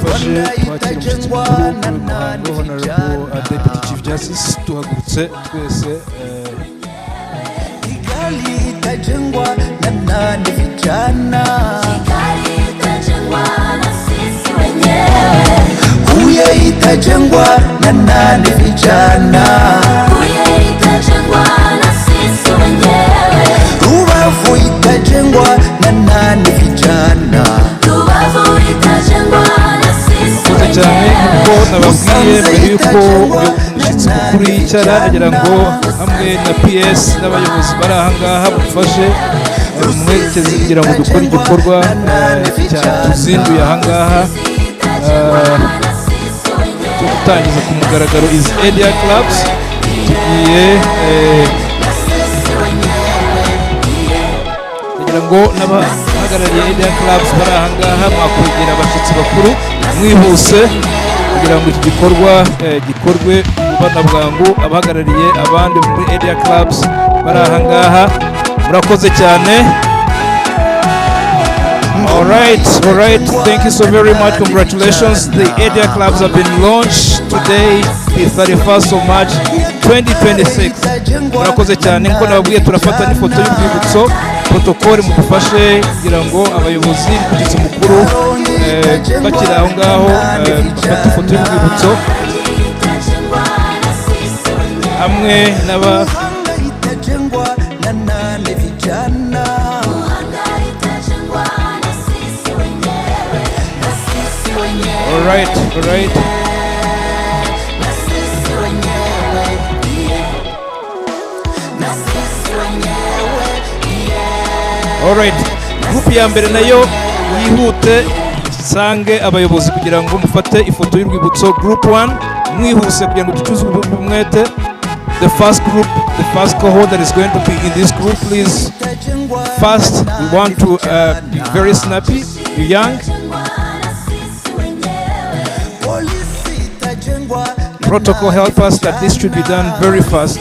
mudufashe twakira umushyitsi mukuru w'umuhango Honorable Deputy Chief Justice tuhagurutse twese Kigali itajengwa na nani vijana, Kigali itajengwa na sisi wenyewe, Huye itajengwa na nani vijana, Huye itajengwa na sisi wenyewe, Rubavu itajengwa na nani vijana, Rubavu itajengwa na sisi wenyewe. cyane kuko nababwiye mbere yuko umushyitsi mukuru yicara agira ngo hamwe na PS n'abayobozi bari aha ngaha mufashe mwerekeze kugira ngo dukore igikorwa tuzinduye aha ngaha cyo gutangiza ku mugaragaro izi area clubs. Tugiye kugira ngo n'abahagarariye area clubs bari aha ngaha mwakwegera abashyitsi bakuru mwihuse kugira ngo iki gikorwa gikorwe vuba na bwangu. Abahagarariye abandi muri area clubs bari aha ngaha murakoze cyane. All right, thank you so very much. Congratulations, the area clubs have been launched today, the 31st of March 2026. murakoze cyane nko nababwiye turafata n'ifoto y'urwibutso protocole mudufashe kugira ngo abayobozi n'umushyitsi mukuru bakiri aho ngaho bafata ifoto y'urwibutso hamwe n'aba All right. Group ya mbere nayo yihute sange abayobozi kugira ngo mufate ifoto y'urwibutso. Group 1 mwihuse kugira ngo ducuze umwete. The first cohort that is going to be in this group, please. First, we want to be very snappy, be young. Protocol help us that this should be done very fast.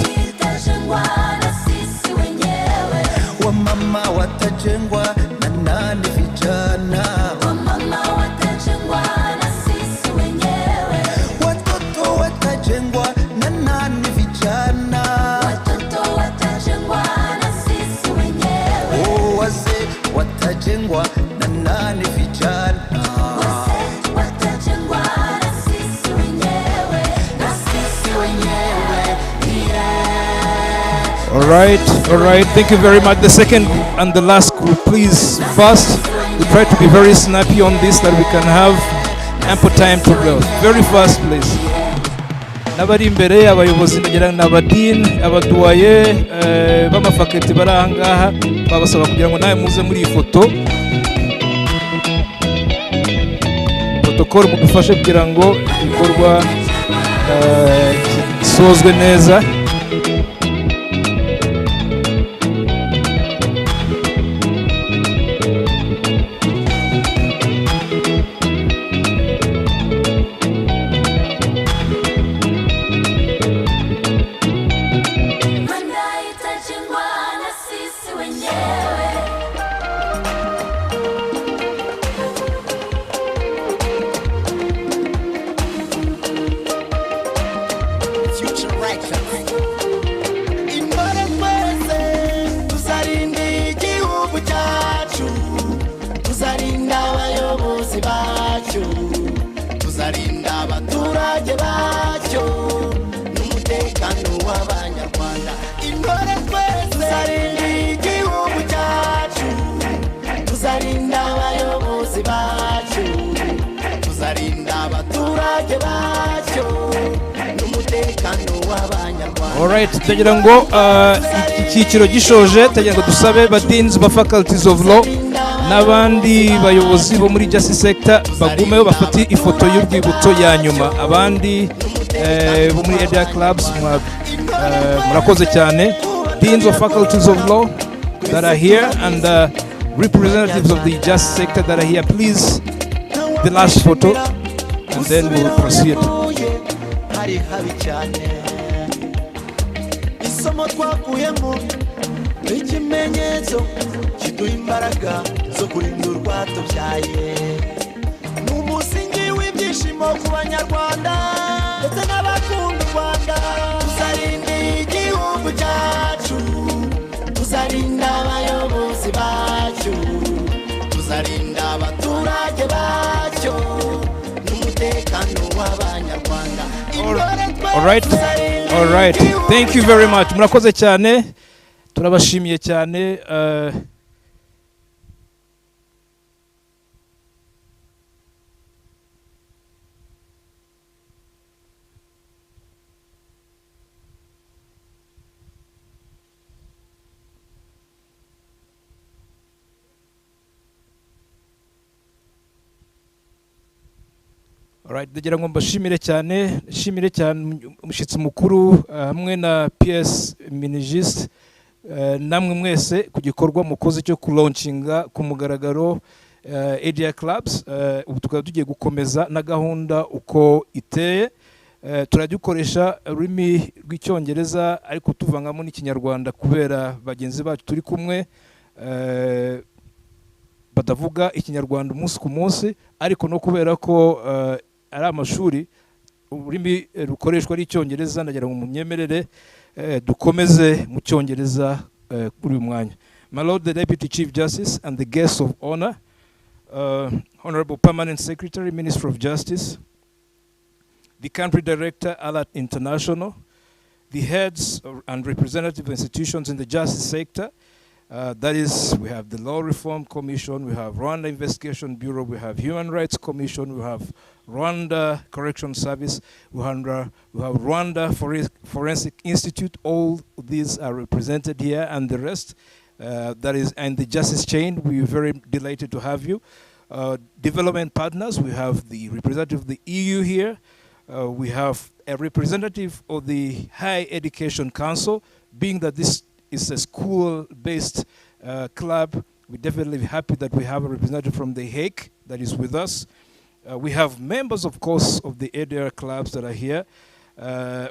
All right. Thank you very much. The second and the last group, please. First, we try to be very snappy on this that we can have ample time to go. Very fast, please. Nabari imbere abayobozi ndagira n'abadini abaduwaye b'amafakulty bari aha ngaha babasaba kugira ngo nawe muze muri iyi foto. Protocol mudufashe kugira ngo igikorwa gisozwe neza. Alright, tugira ngo icyiciro gishoje tugira ngo dusabe badins ba faculties of law n'abandi bayobozi bo muri justice sector bagumeyo bafati ifoto y'urwibutso ya nyuma. Abandi bo muri area clubs murakoze cyane. Deans of faculties of law that are here and representatives of the justice sector that are here, please, the last photo and then we will proceed. Isomo twakuyemo ikimenyetso kiduha imbaraga zo kurinda urwatubyaye n'umusingi w'ibyo ku banyarwanda ndetse n'abakunda u Rwanda tuzarinda igihugu cyacu tuzarinda abayobozi bacu tuzarinda abaturage bacyo n'umutekano w'abanyarwanda. All right. Thank you very much. Murakoze cyane. Turabashimiye cyane. Alright, ndagira ngo mbashimire cyane, shimire cyane umushyitsi mukuru hamwe na PS Minigist namwe mwese ku gikorwa mukoze cyo launching ku mugaragaro ADR Clubs. Ubu tukaba tugiye gukomeza na gahunda uko iteye. Turadukoresha ururimi rw'icyongereza ariko tuvangamo n'ikinyarwanda kubera bagenzi bacu turi kumwe batavuga ikinyarwanda umunsi ku munsi, ariko no kubera ko ari amashuri ururimi rukoreshwa ari icyongereza, ndagira ngo mumyemerere dukomeze mu cyongereza kuri uyu mwanya. My Lord the Deputy Chief Justice and the guests of honor, Honorable Permanent Secretary, Minister of Justice, the Country Director, Alert International, the heads and representative institutions in the justice sector, that is, we have the Law Reform Commission, we have Rwanda Investigation Bureau, we have Human Rights Commission, we have Rwanda Correction Service, we have Rwanda Forensic Institute. All these are represented here, and the rest, that is, and the justice chain. We're very delighted to have you. Development partners, we have the representative of the EU here. We have a representative of the Higher Education Council. Being that this is a school-based club, we're definitely happy that we have a representative from The Hague that is with us. We have members, of course, of the ADR clubs that are here.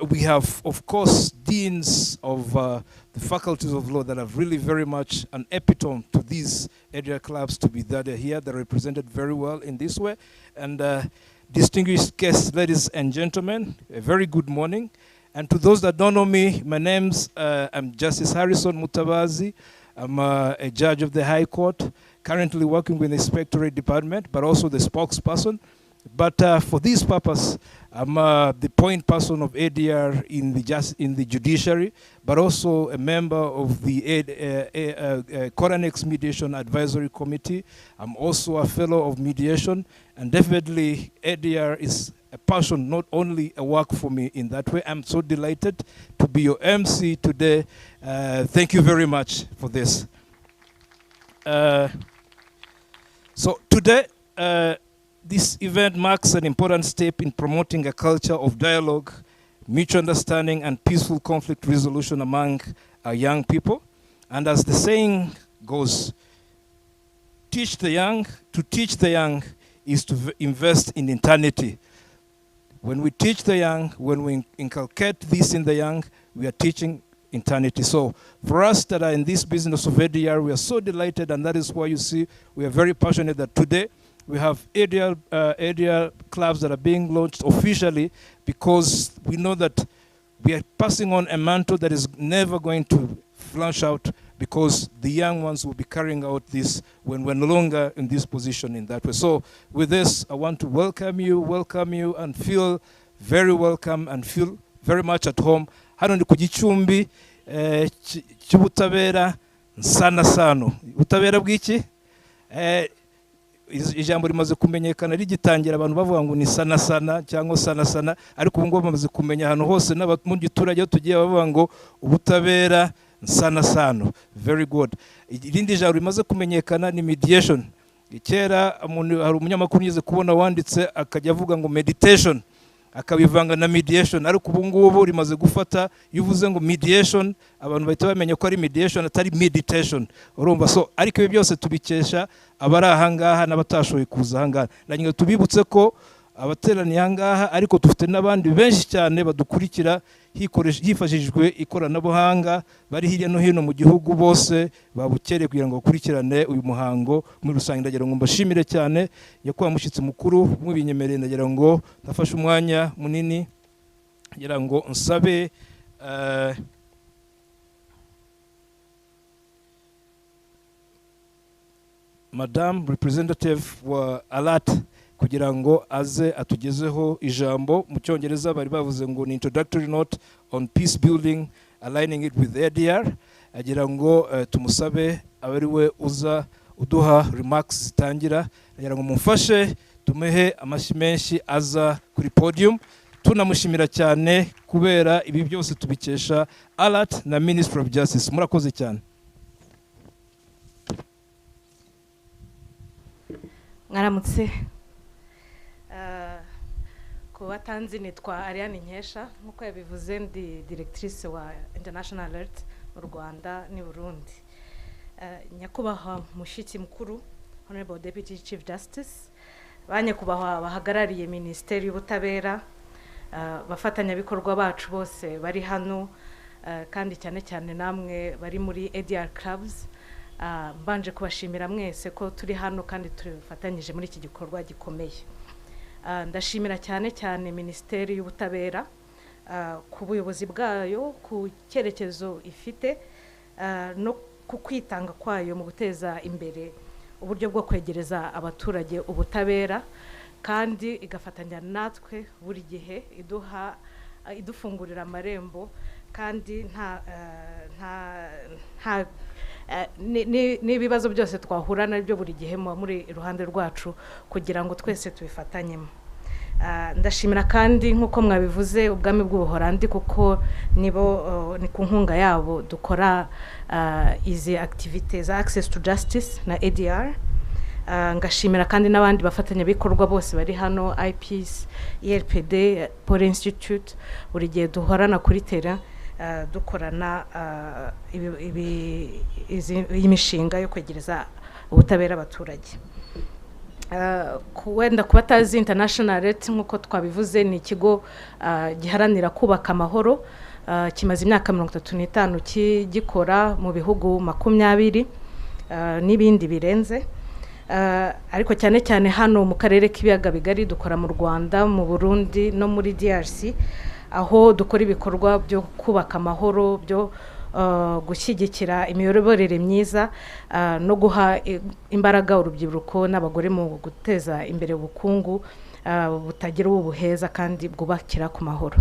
We have, of course, deans of the faculties of law that are really very much an epitome to these ADR clubs to be that they're here. They're represented very well in this way. And distinguished guests, ladies and gentlemen, a very good morning. And to those that don't know me, my name's I'm Justice Harrison Mutabazi. I'm a judge of the High Court, currently working with the Inspectorate Department, but also the spokesperson. But for this purpose, I'm the point person of ADR in the judiciary, but also a member of the Coranex Mediation Advisory Committee. I'm also a fellow of mediation, and definitely ADR is a passion, not only a work for me in that way. I'm so delighted to be your MC today. Thank you very much for this. So today, this event marks an important step in promoting a culture of dialogue, mutual understanding, and peaceful conflict resolution among our young people. And as the saying goes, to teach the young is to invest in eternity. When we teach the young, when we inculcate this in the young, we are teaching eternity. So for us that are in this business of ADR, we are so delighted, and that is why you see we are very passionate that today we have ADR clubs that are being launched officially, because we know that we are passing on a mantle that is never going to flush out, because the young ones will be carrying out this when we're no longer in this position in that way. So with this, I want to welcome you and feel very welcome and feel very much at home. Hano ndi ku Gicumbi cy'ubutabera nsana sano. Ubutabera bw'iki? Ijambo rimaze kumenyekana rigitangira abantu bavuga ngo ni sana sana cyangwa sana sana, ariko ubu ngo bamaze kumenya ahantu hose mu giturage tugiye bavuga ngo ubutabera sana sano. Very good. Irindi jambo rimaze kumenyekana ni mediation. Kera hari umunyamakuru yeze kubona wanditse akajya avuga ngo meditation, akabivanga na mediation, ariko ubu ngubu rimaze gufata yuvuze ngo mediation abantu bahita bamenya ko ari mediation atari meditation. Urumva? So ariko ibi byose tubikesha abari ahangaha n'abatashoboye kuza ahangaha. Nanyo tubibutse ko abateraniye ahangaha, ariko dufite n'abandi benshi cyane badukurikira hifashishijwe ikoranabuhanga bari hirya no hino mu gihugu, bose babukereye kugira ngo bakurikirane uyu muhango muri rusange. Ndagira ngo mbashimire cyane nyakubahwa mushyitsi mukuru, mubinyemereye ndagira ngo ndafashe umwanya munini ngira ngo nsabe Madame Representative wa ALAT kugira ngo aze atugezeho ijambo. Mu Cyongereza bari bavuze ngo ni introductory note on peace building aligning it with ADR. Agira ngo tumusabe abari we uza uduha remarks zitangira. Agira ngo mumfashe tumuhe amashyi menshi aza kuri podium. Tunamushimira cyane kubera ibi byose tubikesha ALAT na Ministry of Justice. Murakoze cyane. Mwaramutse. Ku batanzi nitwa Ariane Nkesha, nkuko yabivuze ndi directrice wa International Alert mu Rwanda ni Burundi. Nyakubahwa mushyitsi mukuru, Honorable Deputy Chief Justice, banyakubahwa bahagarariye Minisiteri y'Ubutabera, bafatanyabikorwa bacu bose bari hano, kandi cyane cyane namwe bari muri ADR Clubs, mbanje kubashimira mwese ko turi hano kandi turifatanyije muri iki gikorwa gikomeye. Ndashimira cyane cyane Minisiteri y'Ubutabera ku buyobozi bwayo, ku cyerekezo ifite, no ku kwitanga kwayo mu guteza imbere uburyo bwo kwegereza abaturage ubutabera, kandi igafatanya natwe buri gihe idufungurira amarembo, kandi n'ibibazo byose twahura nabyo buri gihe muri iruhande rwacu kugira ngo twese tubifatanyemo. Ndashimira kandi nkuko mwabivuze ubwami bw'Ubuholandi, kuko ni ku nkunga yabo dukora izi activities za access to justice na ADR. Ngashimira kandi n'abandi bafatanyabikorwa bose bari hano, IPs, ERPD, Pole Institute, buri gihe duhorana kuri terrain dukorana imishinga yo kwegereza ubutabera abaturage. Wenda kubatazi International Alert nkuko twabivuze ni ikigo giharanira kubaka amahoro, kimaze imyaka 35 gikora mu bihugu 20 n'ibindi birenze, ariko cyane cyane hano mu karere k'ibiyaga bigari dukora mu Rwanda, mu Burundi no muri DRC, aho dukora ibikorwa byo kubaka amahoro, byo gushyigikira imiyoborere myiza, no guha imbaraga urubyiruko n'abagore mu guteza imbere ubukungu butagira ubuheza kandi bwubakira ku mahoro.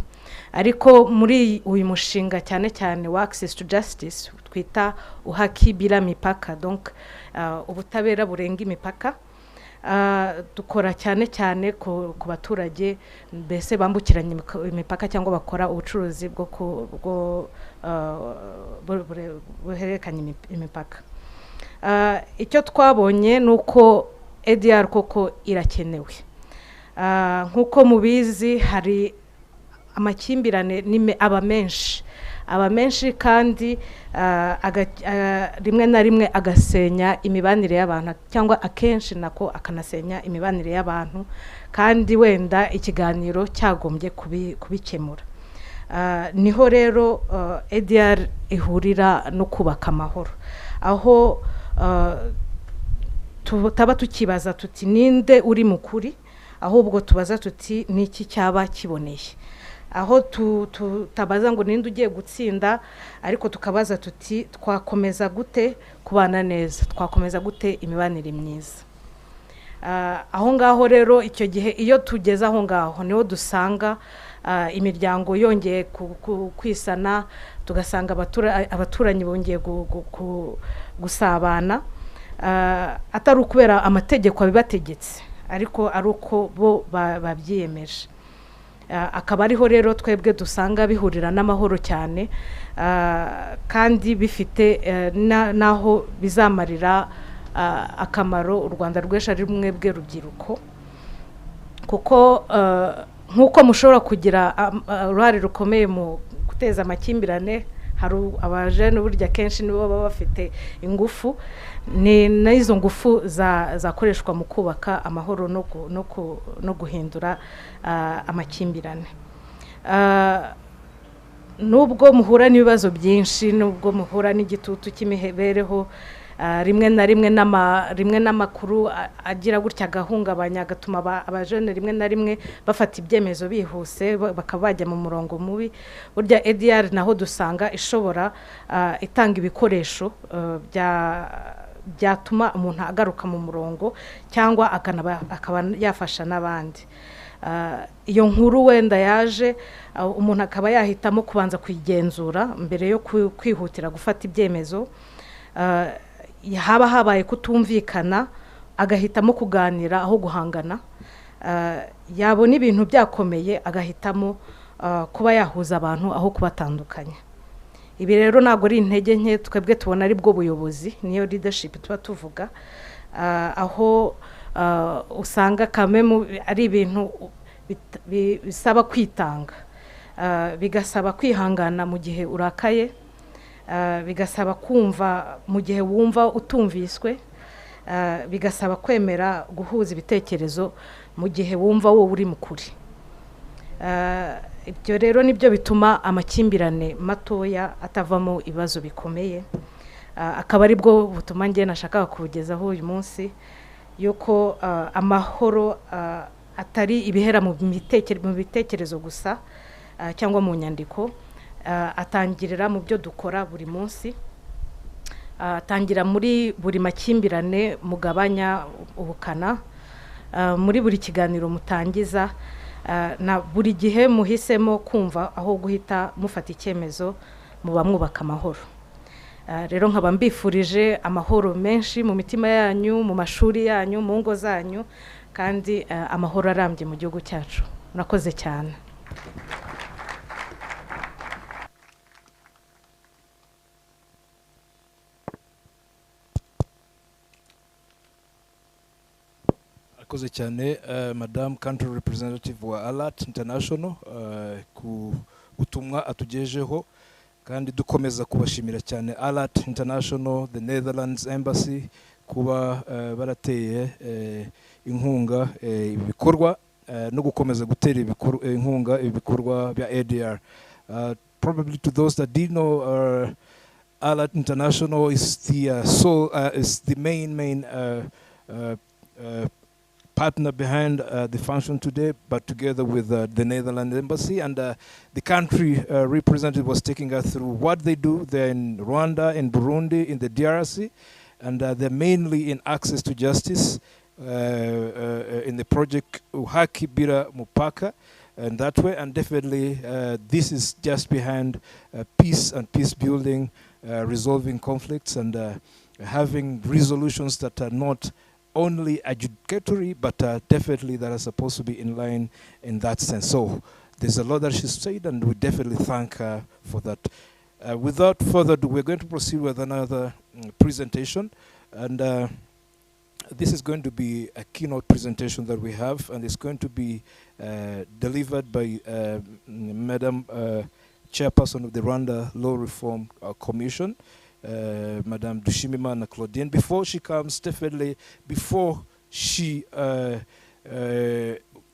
Ariko muri uyu mushinga cyane cyane wa access to justice twita uhaki bila mipaka, donc ubutabera burenga imipaka, dukora cyane cyane ku baturage mbese bambukiranye imipaka cyangwa bakora ubucuruzi bwo buhererekanya imipaka. Icyo twabonye nuko ADR koko irakenewe. Nkuko mubizi hari amakimbirane aba menshi kandi rimwe na rimwe agasenya imibanire y'abantu, cyangwa akenshi nako akanasenya imibanire y'abantu, kandi wenda ikiganiro cyagombye kubikemura. Niho rero ADR ihurira no kubaka amahoro, aho tutaba tukibaza tuti ninde uri mukuri, ahubwo tubaza tuti niki cyaba kiboneye. Aho tutabaza ngo ninde ugiye gutsinda, ariko tukabaza tuti twakomeza gute kubana neza, twakomeza gute imibanire myiza. Aho ngaho rero icyo gihe iyo tugeze aho ngaho niho dusanga imiryango yongeye kwisana, tugasanga abaturanyi bongeye gusabana, atari ukubera amategeko abibategetse, ariko ari uko bo babyiyemeje. Akaba ariho rero twebwe dusanga bihurira n'amahoro cyane, kandi bifite naho bizamarira akamaro u Rwanda rwesha rimwe bwe rubyiruko, kuko nkuko mushobora kugira uruhare rukomeye mu guteza amakimbirane hari abajene burya kenshi nibo baba bafite ingufu, ni n'izo ngufu zakoreshwa mu kubaka amahoro no guhindura amakimbirane. Nubwo muhura n'ibibazo byinshi, nubwo muhura n'igitutu cy'imibereho, rimwe na rimwe n'amakuru agira gutya agahungabanya, agatuma abajene rimwe na rimwe bafata ibyemezo bihuse bakaba bajya mu murongo mubi. Burya ADR naho dusanga ishobora itanga ibikoresho byatuma umuntu agaruka mu murongo, cyangwa akaba yafasha n'abandi. Iyo nkuru wenda yaje, umuntu akaba yahitamo kubanza kwigenzura mbere yo kwihutira gufata ibyemezo. Haba habaye kutumvikana, agahitamo kuganira aho guhangana. Yabona ibintu byakomeye, agahitamo kuba yahuza abantu aho kubatandukanya. Ibi rero ntabwo ari intege nke, twebwe tubona ari bwo buyobozi, niyo leadership tuba tuvuga, aho usanga kamemu ari ibintu bisaba kwitanga, bigasaba kwihangana mu gihe urakaye, bigasaba kumva mu gihe wumva utumviswe, bigasaba kwemera guhuza ibitekerezo mu gihe wumva wowe uri mukuri. Ibyo rero nibyo bituma amakimbirane matoya atavamo ibibazo bikomeye. Akaba ari bwo butuma njye nashakaga kubugezaho uyu munsi, yuko amahoro atari ibihera mu bitekerezo gusa cyangwa mu nyandiko, atangirira mu byo dukora buri munsi, atangira muri buri makimbirane mugabanya ubukana, muri buri kiganiro mutangiza, na buri gihe muhisemo kumva aho guhita mufata icyemezo muba mwubaka amahoro. Rero nkaba mbifurije amahoro menshi mu mitima yanyu, mu mashuri yanyu, mu ngo zanyu, kandi amahoro arambye mu gihugu cyacu. Murakoze cyane. Murakoze cyane Madame Country Representative wa Alert International ku butumwa atugejeho, kandi dukomeza kubashimira cyane Alert International, the Netherlands Embassy, kuba barateye inkunga ibikorwa no gukomeza gutera inkunga ibikorwa bya ADR. Probably to those that didn't know, Alert International is the main partner behind the function today, but together with the Netherlands Embassy, and the country representative was taking us through what they do. They're in Rwanda, in Burundi, in the DRC, and they're mainly in access to justice in the project Uhaki Bila Mupaka, and that way. And definitely this is just behind peace and peace building, resolving conflicts, and having resolutions that are not only adjudicatory, but definitely that are supposed to be in line in that sense. So there's a lot that she said, and we definitely thank her for that. Without further ado, we're going to proceed with another presentation, and this is going to be a keynote presentation that we have, and it's going to be delivered by Madam Chairperson of the Rwanda Law Reform Commission, Madame Dushimimana Claudine. Before she comes, definitely before she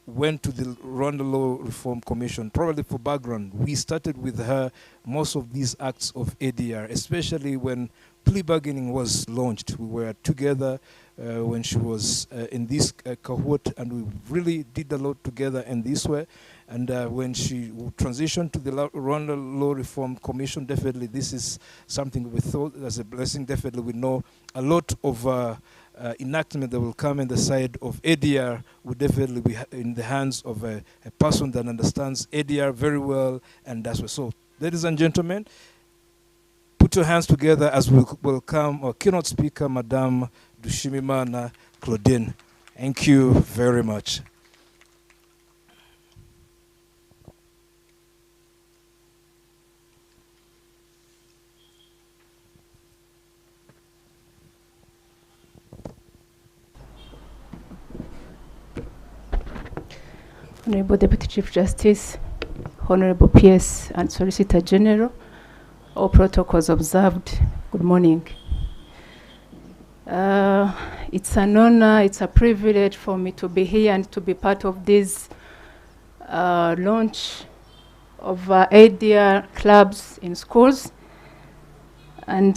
went to the Rwanda Law Reform Commission, probably for background, we started with her most of these acts of ADR, especially when plea bargaining was launched. We were together when she was in this cohort, and we really did a lot together in this way. And when she transitioned to the Rwanda Law Reform Commission, definitely this is something we thought as a blessing. Definitely we know a lot of enactment that will come in the side of ADR will definitely be in the hands of a person that understands ADR very well, and that's what. So, ladies and gentlemen, put your hands together as we welcome our keynote speaker, Madame Dushimimana Claudine. Thank you very much. Honorable Deputy Chief Justice, Honorable PS and Solicitor General, All protocols observed. Good morning. It's an honor, it's a privilege for me to be here and to be part of this launch of ADR clubs in schools. And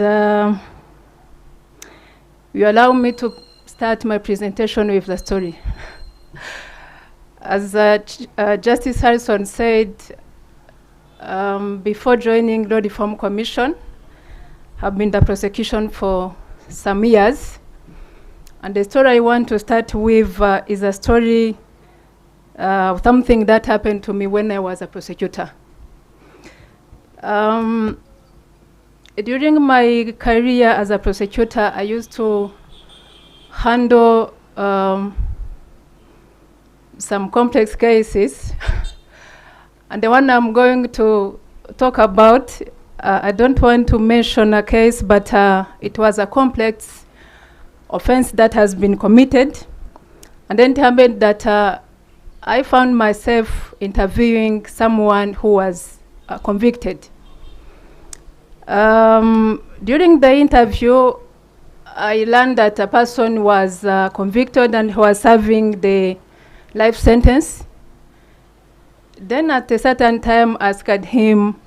you allow me to start my presentation with the story. As Justice Harrison said, before joining Law Reform Commission, I've been in the prosecution for some years. And the story I want to start with is a story of something that happened to me when I was a prosecutor. During my career as a prosecutor, I used to handle some complex cases. And the one I'm going to talk about, I don't want to mention a case, but it was a complex offense that has been committed. And then it happened that I found myself interviewing someone who was convicted. During the interview, I learned that a person was convicted and was serving the life sentence. Then at a certain time, I asked him,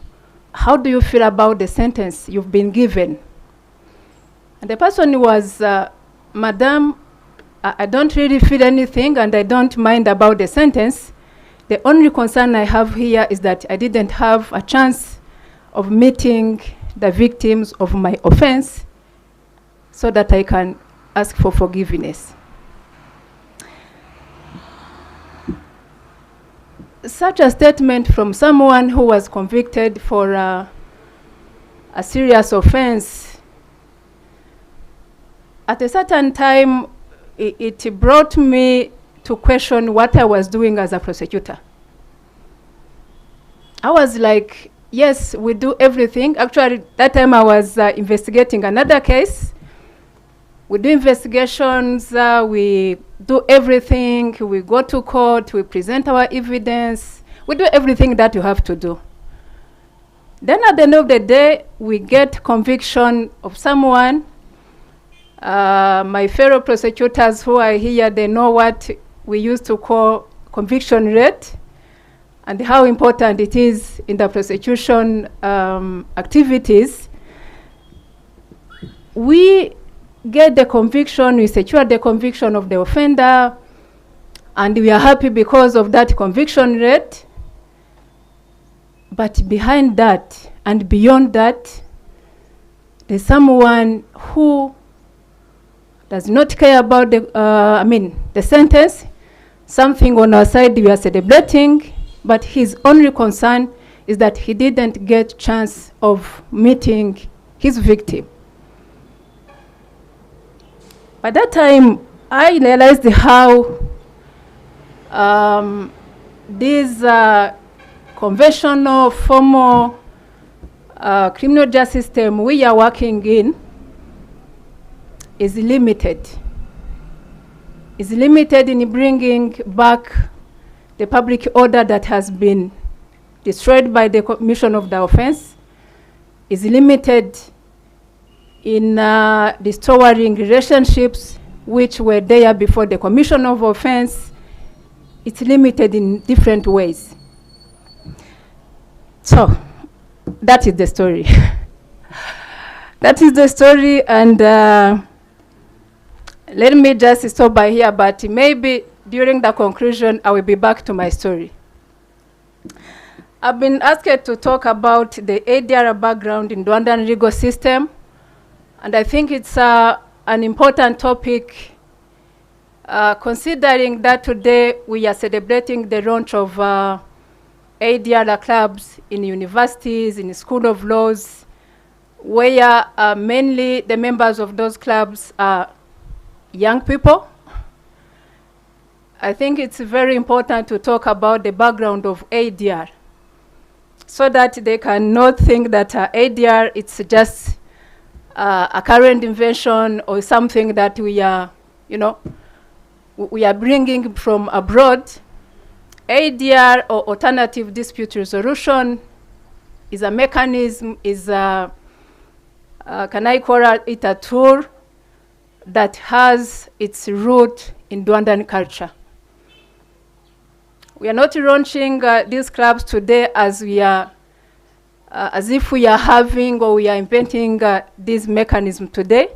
how do you feel about the sentence you've been given? And the person was, Madam, I don't really feel anything and I don't mind about the sentence. The only concern I have here is that I didn't have a chance of meeting the victims of my offense so that I can ask for forgiveness. Such a statement from someone who was convicted for a serious offense, at a certain time, it brought me to question what I was doing as a prosecutor. I was like, yes, we do everything. Actually, that time I was investigating another case. We do investigations, we do everything, we go to court, we present our evidence, we do everything that you have to do. Then at the end of the day, we get conviction of someone. My fellow prosecutors who are here, they know what we used to call conviction rate and how important it is in the prosecution activities. We get the conviction, we secure the conviction of the offender, and we are happy because of that conviction rate. But behind that and beyond that, there's someone who does not care about the sentence. Something on our side we are celebrating, but his only concern is that he didn't get chance of meeting his victim. By that time, I realized how this conventional, formal criminal justice system we are working in is limited. Is limited in bringing back the public order that has been destroyed by the commission of the offense. Is limited in restoring relationships which were there before the commission of offense. It's limited in different ways. So that is the story. That is the story, and let me just stop by here, but maybe during the conclusion I will be back to my story. I've been asked to talk about the ADR background in Rwandan legal system. And I think it's an important topic, considering that today we are celebrating the launch of ADR clubs in universities, in the School of Laws, where mainly the members of those clubs are young people. I think it's very important to talk about the background of ADR so that they cannot think that ADR it's just a current invention or something that we are, we are bringing from abroad. ADR, or alternative dispute resolution, is a mechanism, is a, can I call it a tool that has its root in Rwandan culture. We are not launching these clubs today as we are, as if we are having or we are inventing this mechanism today,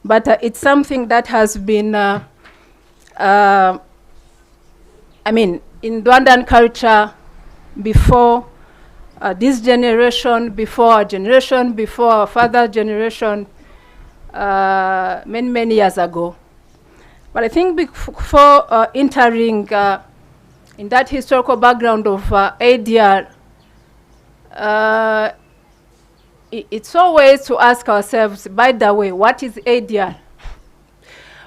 but it's something that has been, I mean, in Rwandan culture before this generation, before our generation, before our father generation, many, many years ago. But I think before entering in that historical background of ADR, it's always to ask ourselves, by the way, what is ADR?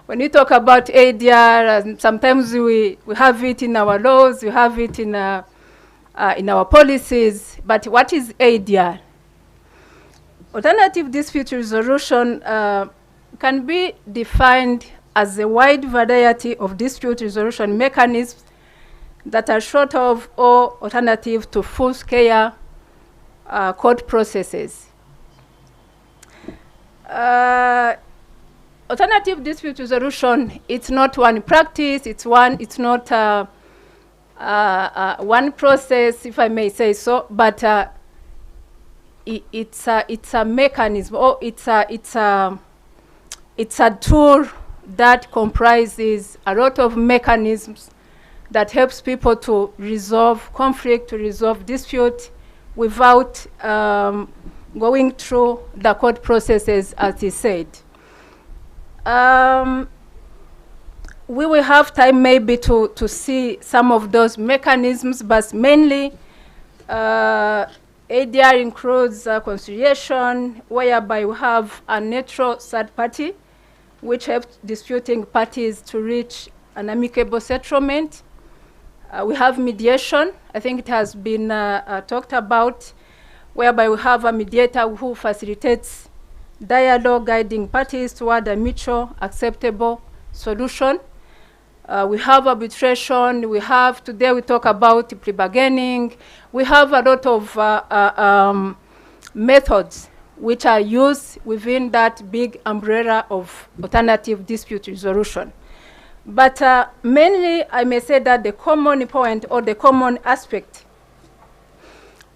When we talk about ADR, sometimes we have it in our laws, we have it in our policies, but what is ADR? Alternative dispute resolution can be defined as a wide variety of dispute resolution mechanisms that are short of or alternative to full-scale court processes. Alternative dispute resolution, it's not one practice, it's not one process, if I may say so, but it's a mechanism, or it's a tool that comprises a lot of mechanisms that helps people to resolve conflict, to resolve dispute without going through the court processes, as he said. We will have time maybe to see some of those mechanisms, but mainly ADR includes conciliation, whereby we have a neutral third party, which helps disputing parties to reach an amicable settlement. We have mediation. I think it has been talked about, whereby we have a mediator who facilitates dialogue, guiding parties toward a mutual acceptable solution. We have arbitration. We have, today we talk about pre-bargaining. We have a lot of methods which are used within that big umbrella of alternative dispute resolution. But mainly, I may say that the common point or the common aspect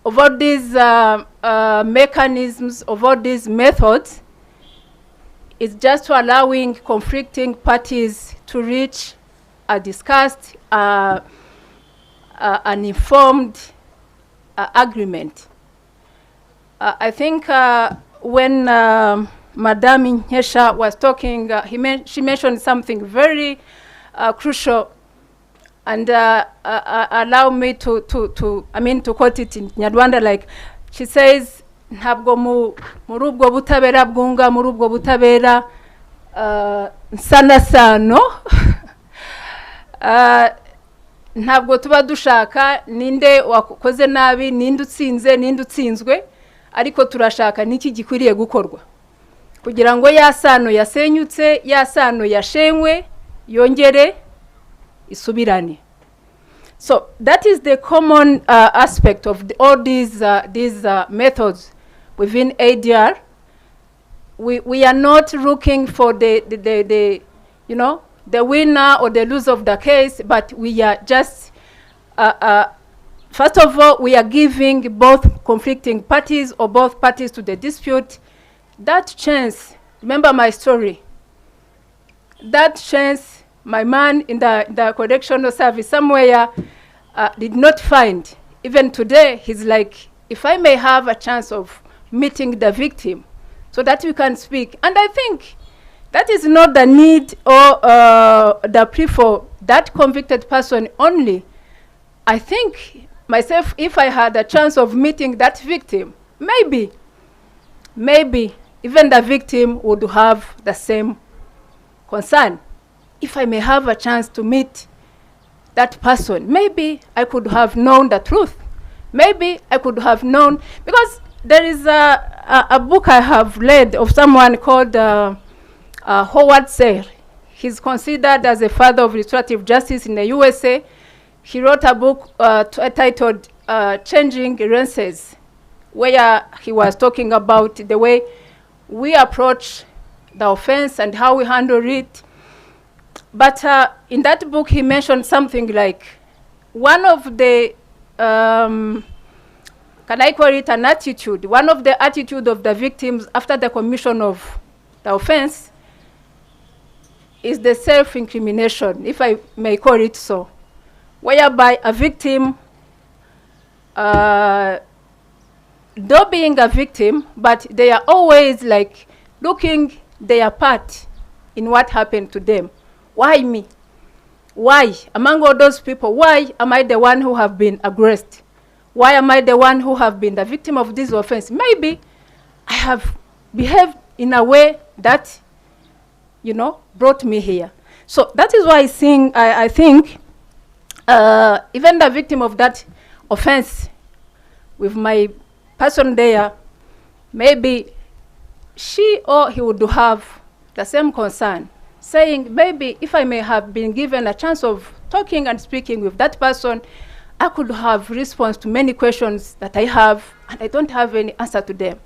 of all these mechanisms, of all these methods, is just to allowing conflicting parties to reach a discussed, an informed agreement. I think when Madame Nkesha was talking, she mentioned something very crucial, and allow me to quote it in Nyarwanda, like she says, ntabwo muri ubwo butabera bwunga muri ubwo butabera nsanasano ntabwo tuba dushaka ninde wakoze nabi, ninde utsinze, ninde utsinzwe, ariko turashaka niki gikwiriye gukorwa kugira ngo ya sano yasenyutse, ya sano yashenywe yongere isubirane. So that is the common aspect of all these methods within ADR. We are not looking for the winner or the loser of the case, but we are just first of all, we are giving both conflicting parties or both parties to the dispute that chance. Remember my story. That chance my man in the correctional service somewhere did not find. Even today, he's like, if I may have a chance of meeting the victim so that we can speak. And I think that is not the need or the plea for that convicted person only. I think myself, if I had a chance of meeting that victim, maybe even the victim would have the same concern. If I may have a chance to meet that person, maybe I could have known the truth. Maybe I could have known, because there is a book I have read of someone called Howard Zehr. He's considered as a father of restorative justice in the USA. He wrote a book titled Changing Lenses, where he was talking about the way we approach the offense and how we handle it. But in that book, he mentioned something like one of the, can I call it an attitude? One of the attitude of the victims after the commission of the offense is the self-incrimination, if I may call it so, whereby a victim, though being a victim, but they are always like looking their part in what happened to them. Why me? Why? Among all those people, why am I the one who have been aggressed? Why am I the one who have been the victim of this offense? Maybe I have behaved in a way that, you know, brought me here. So that is why I think even the victim of that offense, with my person there, maybe she or he would have the same concern, saying, maybe if I may have been given a chance of talking and speaking with that person, I could have response to many questions that I have, and I don't have any answer to them.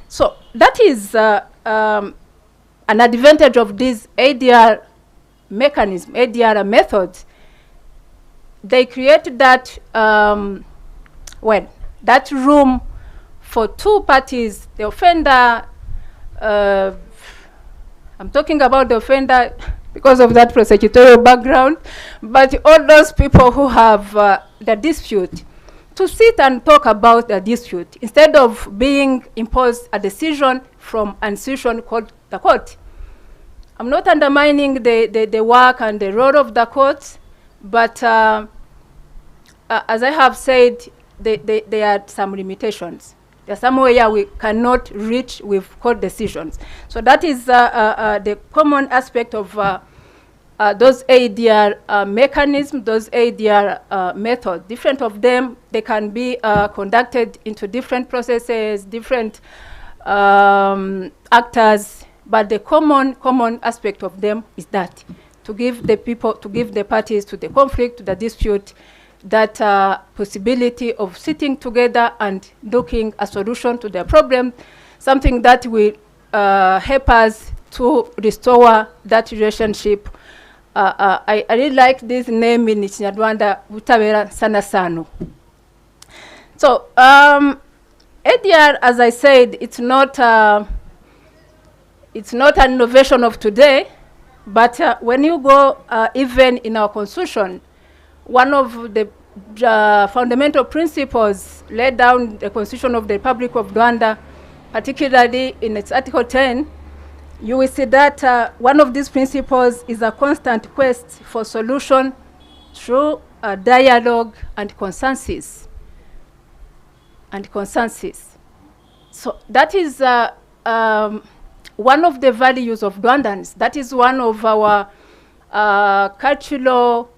So that is an advantage of this ADR mechanism, ADR methods. They create that, that room for two parties, the offender, I'm talking about the offender because of that prosecutorial background, but all those people who have the dispute, to sit and talk about the dispute instead of being imposed a decision from an institution called the court. I'm not undermining the work and the role of the courts, but as I have said, there are some limitations. There's somewhere we cannot reach with court decisions. So that is the common aspect of those ADR mechanisms, those ADR methods. Different of them, they can be conducted into different processes, different actors, but the common aspect of them is that, to give the people, to give the parties to the conflict, to the dispute, that possibility of sitting together and looking a solution to the problem, something that will help us to restore that relationship. I really like this name in Kinyarwanda, Butabera Sana Sano. So ADR, as I said, it's not an innovation of today, but when you go even in our constitution, one of the fundamental principles laid down the Constitution of the Republic of Rwanda, particularly in its Article 10, you will see that one of these principles is a constant quest for solution through dialogue and consensus. So that is one of the values of Rwandans. That is one of our cultural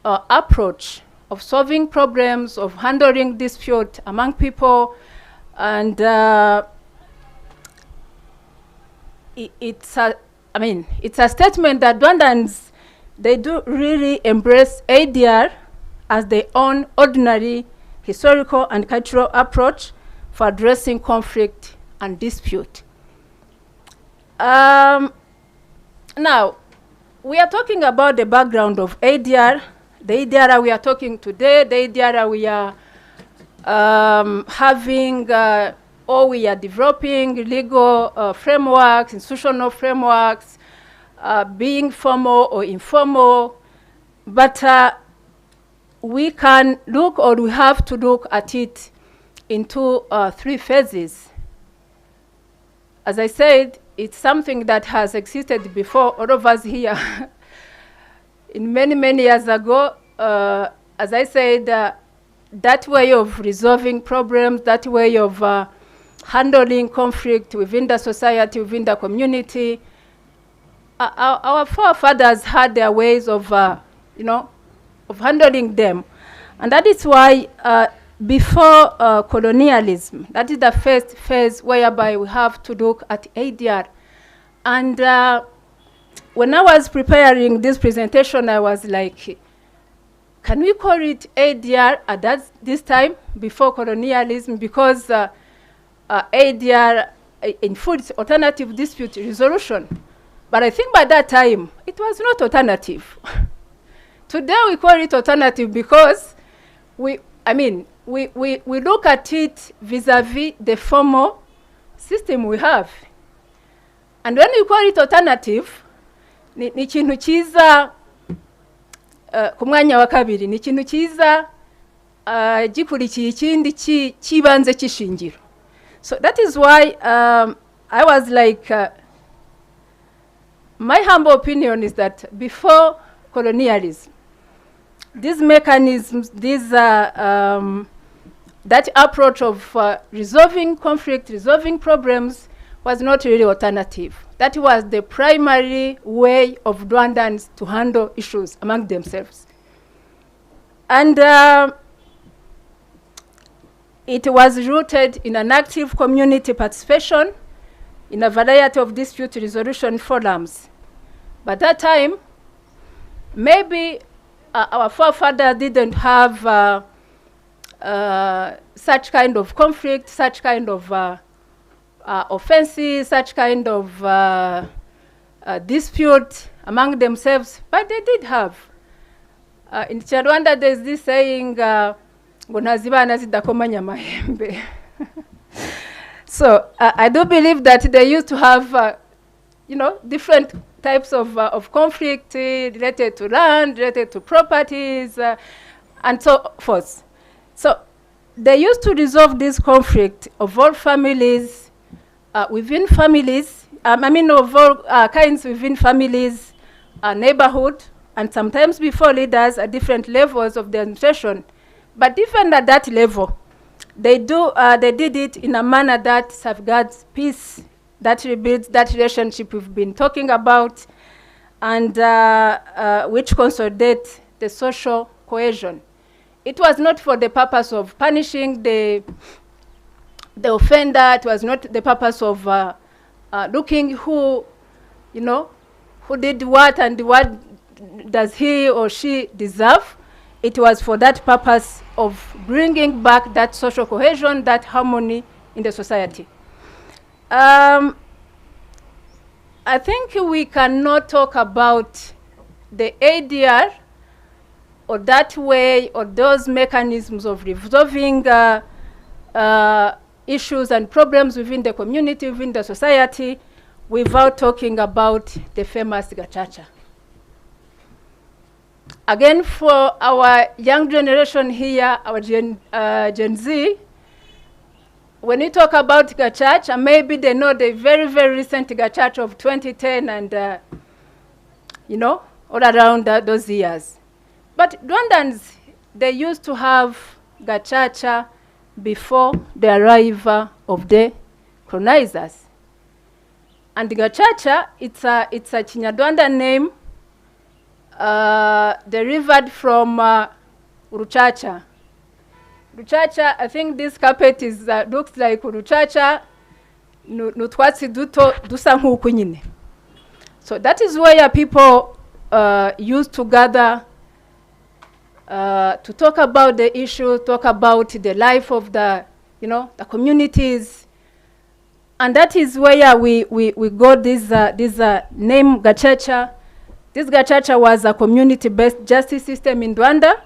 approach of solving problems, of handling dispute among people, and it's a statement that Rwandans, they do really embrace ADR as their own ordinary historical and cultural approach for addressing conflict and dispute. Now, we are talking about the background of ADR. The ADR we are talking today, the ADR we are having, or we are developing legal frameworks, institutional frameworks, being formal or informal. But we can look, or we have to look at it into three phases. As I said, it's something that has existed before all of us here. In many years ago, as I said, that way of resolving problems, that way of handling conflict within the society, within the community, our forefathers had their ways of, of handling them. And that is why before colonialism, that is the first phase whereby we have to look at ADR. And when I was preparing this presentation, I was like, can we call it ADR at this time, before colonialism? Because ADR in full alternative dispute resolution. But I think by that time, it was not alternative. Today we call it alternative because we look at it vis-a-vis the formal system we have. And when we call it alternative, ni kintu kiza ku mwanya wa kabiri, ni kintu kiza gikurikiye ikindi kibanze kishingiro. So that is why I was like, my humble opinion is that before colonialism, these mechanisms, that approach of resolving conflict, resolving problems was not really alternative. That was the primary way of Rwandans to handle issues among themselves. And it was rooted in an active community participation in a variety of dispute resolution forums. But that time, maybe our forefathers didn't have such kind of conflict, such kind of offenses, such kind of dispute among themselves, but they did have. In Rwanda, there's this saying, so I do believe that they used to have, different types of conflict related to land, related to properties, and so forth. So they used to resolve this conflict of all families, within families, of all kinds within families, neighborhood, and sometimes before leaders at different levels of the administration. But even at that level, they did it in a manner that safeguards peace, that rebuilds that relationship we've been talking about, and which consolidates the social cohesion. It was not for the purpose of punishing the offender. It was not the purpose of looking who did what and what does he or she deserve. It was for that purpose of bringing back that social cohesion, that harmony in the society. I think we cannot talk about the ADR or that way or those mechanisms of resolving issues and problems within the community, within the society, without talking about the famous Gacaca. Again, for our young generation here, our Gen Z, when you talk about Gacaca, maybe they know the very, very recent Gacaca of 2010 and, all around those years. But Rwandans, they used to have Gacaca before the arrival of the colonizers. And Gacaca, it's a Kinyarwanda name derived from Rucaca. Rucaca, I think this carpet is looks like Rucaca, nutwatsi duto dusa nk'uku nyine. So that is where people used to gather to talk about the issue, talk about the life of the communities. And that is where we got this name Gacaca. This Gacaca was a community-based justice system in Rwanda,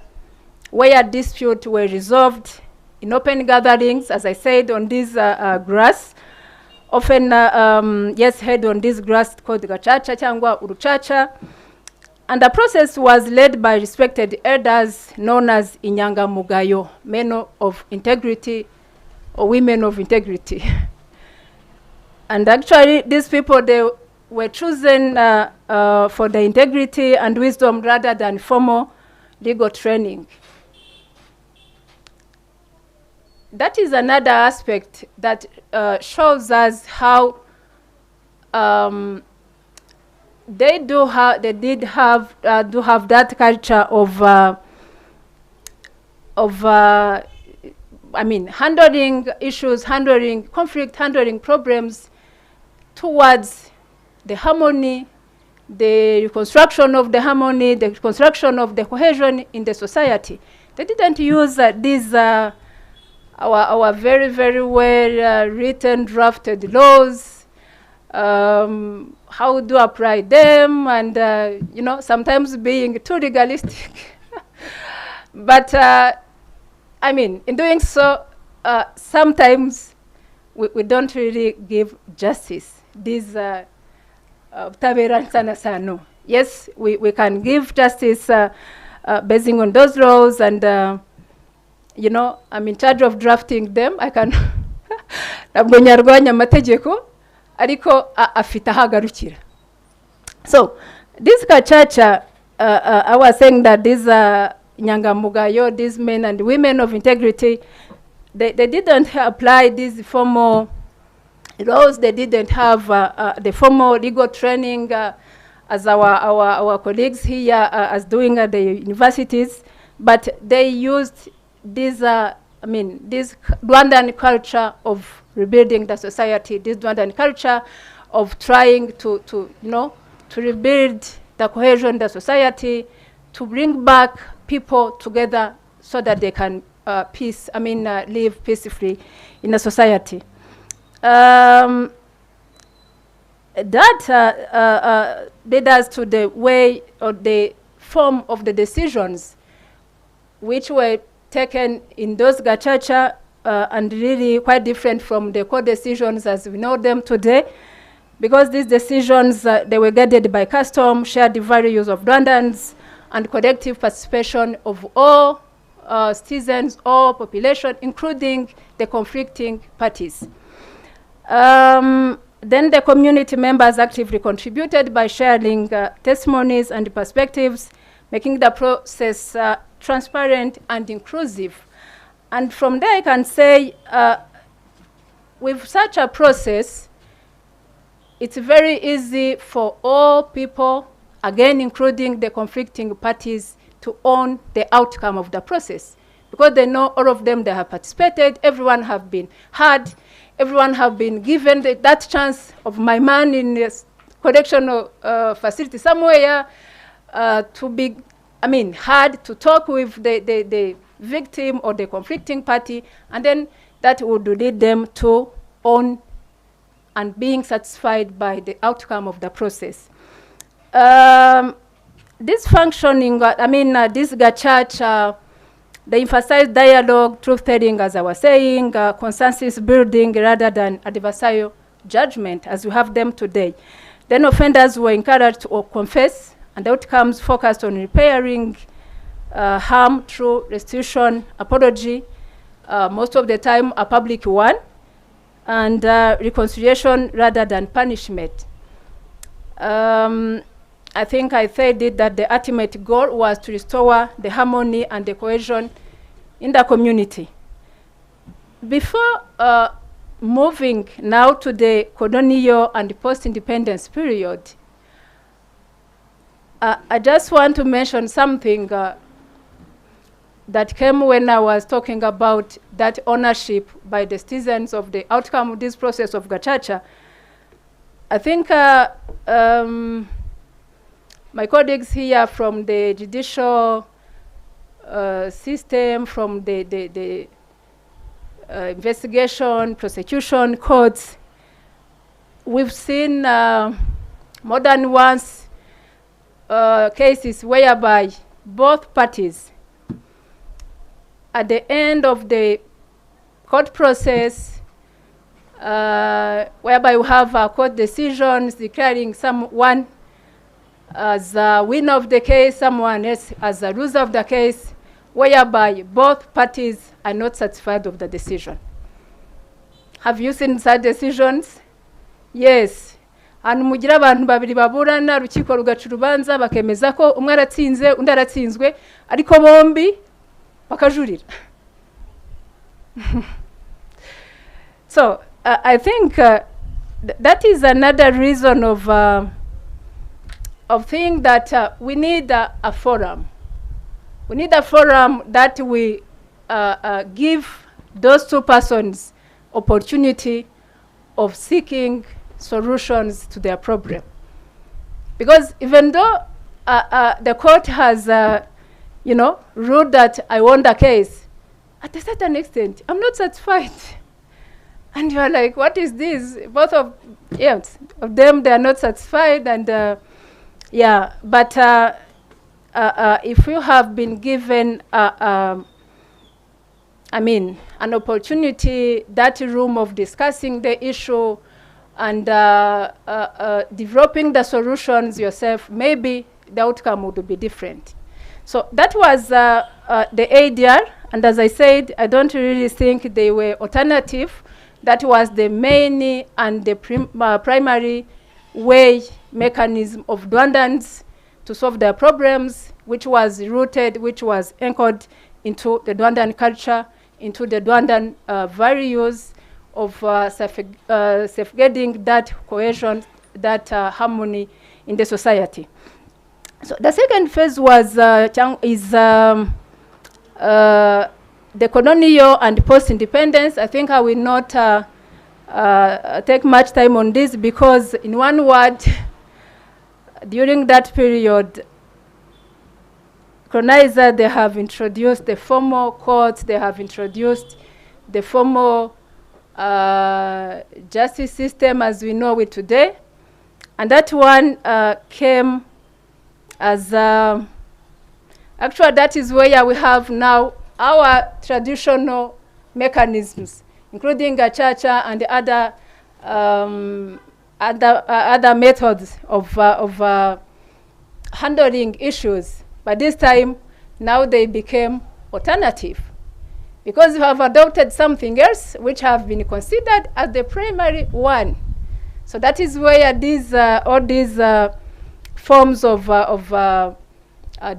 where disputes were resolved in open gatherings, as I said, on this grass. Often, held on this grass called Gacaca, cyangwa Urucaca. And the process was led by respected elders known as Inyangamugayo, men of integrity or women of integrity. And actually, these people, they were chosen for their integrity and wisdom rather than formal legal training. That is another aspect that shows us how they do have that culture of handling issues, handling conflict, handling problems towards the harmony, the reconstruction of the harmony, the reconstruction of the cohesion in the society. They didn't use these our very, very well written, drafted laws, how to apply them, and you know, sometimes being too legalistic. But I mean, in doing so, sometimes we don't really give justice. These yes, we can give justice basing on those laws, and you know, I'm in charge of drafting them. I can ntabwo nyarwanya amategeko ariko afite ahagarukira. So this Gacaca, I was saying that these Nyangamugayo, these men and women of integrity, they didn't apply these formal laws. They didn't have the formal legal training as our colleagues here as doing at the universities, but they used this, this Rwandan culture of rebuilding the society, this Rwandan culture of trying to rebuild the cohesion in the society, to bring back people together so that they can live peacefully in a society. That led us to the way or the form of the decisions which were taken in those Gacaca and really quite different from the core decisions as we know them today, because these decisions, they were guided by custom, shared the values of Rwandans, and collective participation of all citizens, all population, including the conflicting parties. Then the community members actively contributed by sharing testimonies and perspectives, making the process transparent and inclusive. And from there I can say, with such a process, it's very easy for all people, again including the conflicting parties, to own the outcome of the process, because they know all of them, they have participated, everyone have been heard, everyone have been given that chance of my man in a correctional facility somewhere to be, heard, to talk with the victim or the conflicting party, and then that would lead them to own and being satisfied by the outcome of the process. This functioning, this Gacaca, they emphasize dialogue, truth-telling, as I was saying, consensus building rather than adversarial judgment, as we have them today. Then offenders were encouraged to confess, and outcomes focused on repairing harm through restitution, apology, most of the time a public one, and reconciliation rather than punishment. I think I said it that the ultimate goal was to restore the harmony and the cohesion in the community. Before moving now to the colonial and post-independence period, I just want to mention something that came when I was talking about that ownership by the citizens of the outcome of this process of Gacaca. I think my colleagues here from the judicial system, from the investigation, prosecution, courts, we've seen more than once cases whereby both parties, at the end of the court process, whereby we have court decisions declaring someone as a winner of the case, someone else as a loser of the case, whereby both parties are not satisfied of the decision. Have you seen such decisions? Yes. And mugira abantu babiri baburana rukiko rugaca urubanza bakemeza ko umwe aratsinze undi aratsinzwe ariko bombi bakajurira. So I think that is another reason of saying that we need a forum. We need a forum that we give those two persons opportunity of seeking solutions to their problem. Because even though the court has, ruled that I won the case, at a certain extent, I'm not satisfied. And you are like, what is this? Both of them, they are not satisfied. And but if you have been given, an opportunity, that room of discussing the issue and developing the solutions yourself, maybe the outcome would be different. So that was the ADR. And as I said, I don't really think they were alternative. That was the main and the primary mechanism of Rwandans to solve their problems, which was rooted, which was anchored into the Rwandan culture, into the Rwandan values of safeguarding that cohesion, that harmony in the society. So the second phase was the colonial and post-independence. I think I will not take much time on this because, in one word, during that period, colonizer, they have introduced the formal courts, they have introduced the formal justice system as we know it today. And that one came as, actually that is where we have now our traditional mechanisms, including Gacaca and other methods of handling issues. But this time, now they became alternative, because we have adopted something else which have been considered as the primary one. So that is where these all these forms of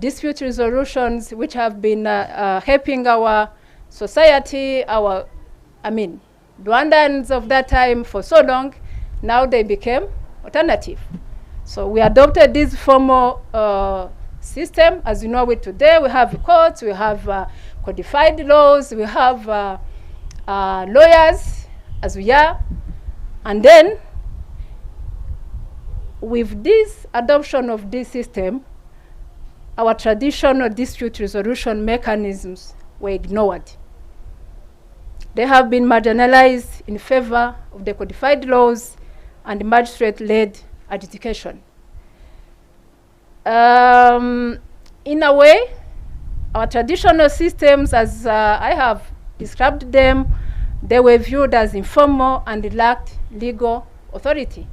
dispute resolutions, which have been helping our society, Rwandans of that time for so long, now they became alternative. So we adopted this formal system as you know it today. We have courts, we have codified laws, we have lawyers as we are. And then with this adoption of this system, our traditional dispute resolution mechanisms were ignored. They have been marginalized in favor of the codified laws and magistrate-led adjudication. In a way, our traditional systems, as I have described them, they were viewed as informal and lacked legal authority.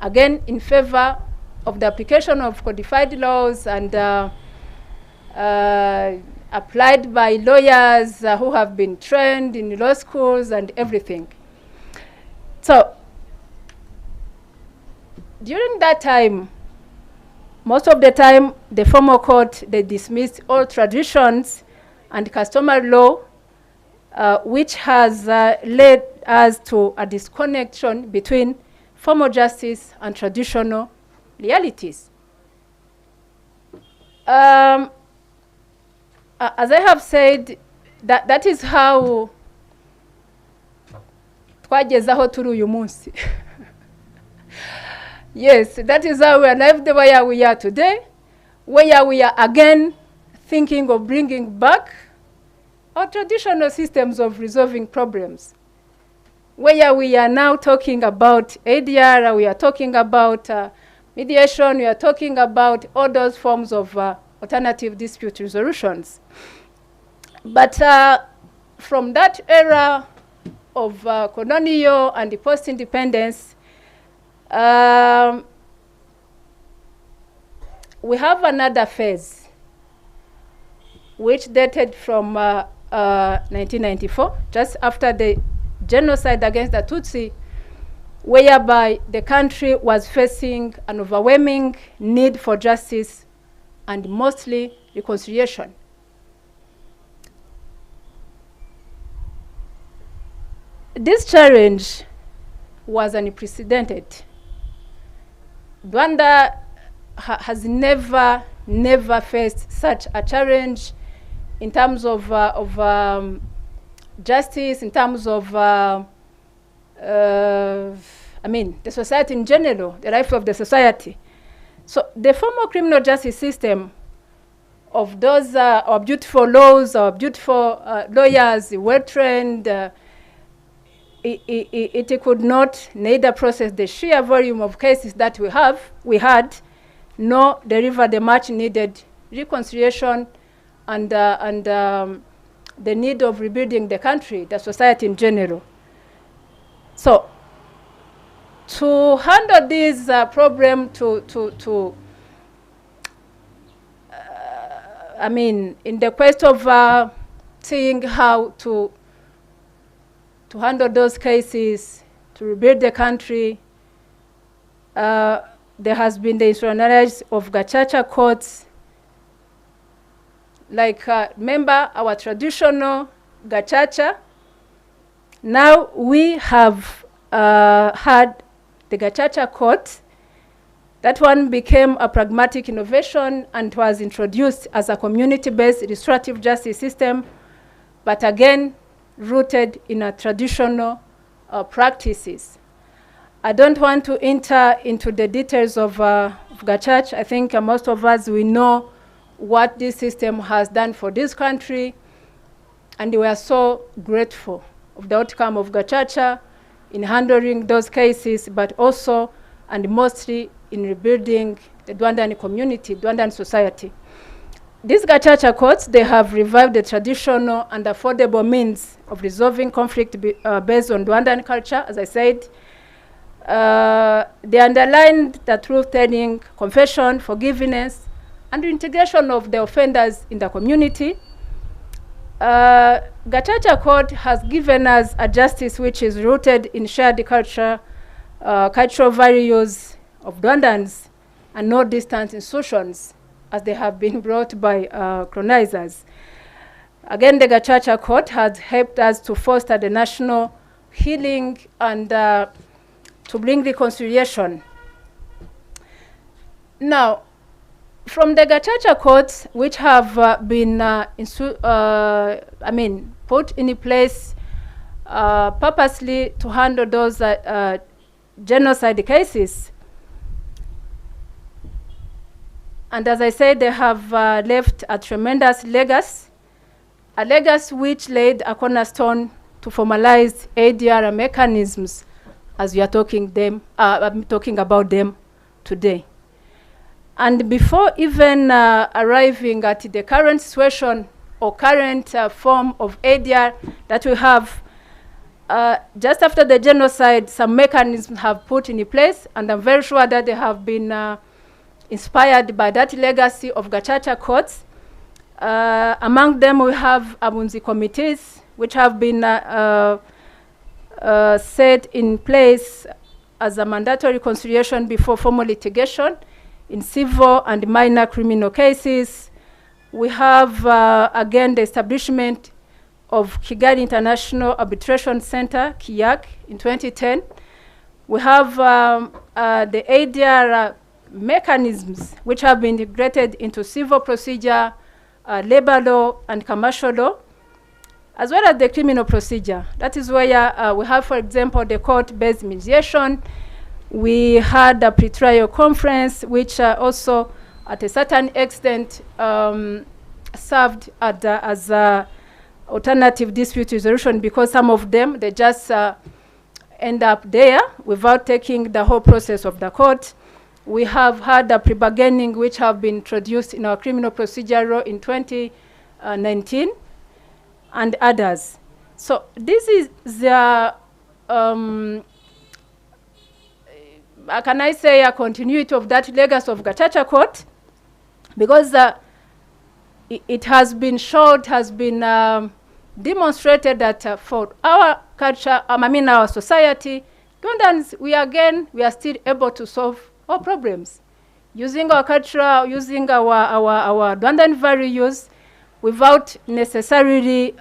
Again, in favor of the application of codified laws and applied by lawyers who have been trained in law schools and everything. So during that time, most of the time, the formal court, they dismissed all traditions and customary law, which has led us to a disconnection between formal justice and traditional realities. As I have said, that is how twagezaho turi uyu munsi. Yes, that is how we arrived where we are today, where we are again thinking of bringing back our traditional systems of resolving problems, where we are now talking about ADR, we are talking about mediation, we are talking about all those forms of alternative dispute resolutions. But from that era of colonial and post-independence, we have another phase which dated from 1994, just after the genocide against the Tutsi, whereby the country was facing an overwhelming need for justice and mostly reconciliation. This challenge was unprecedented. Rwanda has never faced such a challenge in terms of justice, in terms of the society in general, the life of the society. So the formal criminal justice system of those our beautiful laws, our beautiful lawyers, well-trained, it could not neither process the sheer volume of cases that we had, nor deliver the much needed reconciliation and the need of rebuilding the country, the society in general. So to handle this problem, I mean, in the quest of seeing how to handle those cases, to rebuild the country, there has been the institutionalization of Gacaca courts. Like, remember our traditional Gacaca. Now we have had the Gacaca court. That one became a pragmatic innovation and was introduced as a community-based restorative justice system, but again, rooted in a traditional practices. I don't want to enter into the details of Gacaca. I think most of us, we know what this system has done for this country, and we are so grateful of the outcome of Gacaca in handling those cases, but also and mostly in rebuilding the Rwandan community, Rwandan society. These Gacaca courts, they have revived the traditional and affordable means of resolving conflict based on Rwandan culture, as I said. They underlined the truth-telling, confession, forgiveness, and the integration of the offenders in the community. Gacaca court has given us a justice which is rooted in shared culture, cultural values of Rwandans, and no distant institutions as they have been brought by colonizers. Again, the Gacaca court has helped us to foster the national healing and to bring reconciliation. Now, from the Gacaca courts, which have been put in place purposely to handle those genocide cases, and as I said, they have left a tremendous legacy, a legacy which laid a cornerstone to formalize ADR mechanisms as we are talking about them today. And before even arriving at the current situation or current form of ADR that we have, just after the genocide, some mechanisms have put in place, and I'm very sure that they have been inspired by that legacy of Gacaca courts. Among them, we have Abunzi committees, which have been set in place as a mandatory conciliation before formal litigation in civil and minor criminal cases. We have, again, the establishment of Kigali International Arbitration Center, KIAC, in 2010. We have the ADR mechanisms which have been integrated into civil procedure, labor law, and commercial law, as well as the criminal procedure. That is where we have, for example, the court-based mediation. We had a pretrial conference, which also, at a certain extent, served as alternative dispute resolution, because some of them, they just end up there without taking the whole process of the court. We have had a pre-bargaining, which have been introduced in our criminal procedure law in 2019, and others. So this is the, can I say, a continuity of that legacy of Gacaca court, because it has been showed, has been demonstrated that for our culture, our society, Rwandans, we are still able to solve our problems using our culture, using our Rwandan values, without necessarily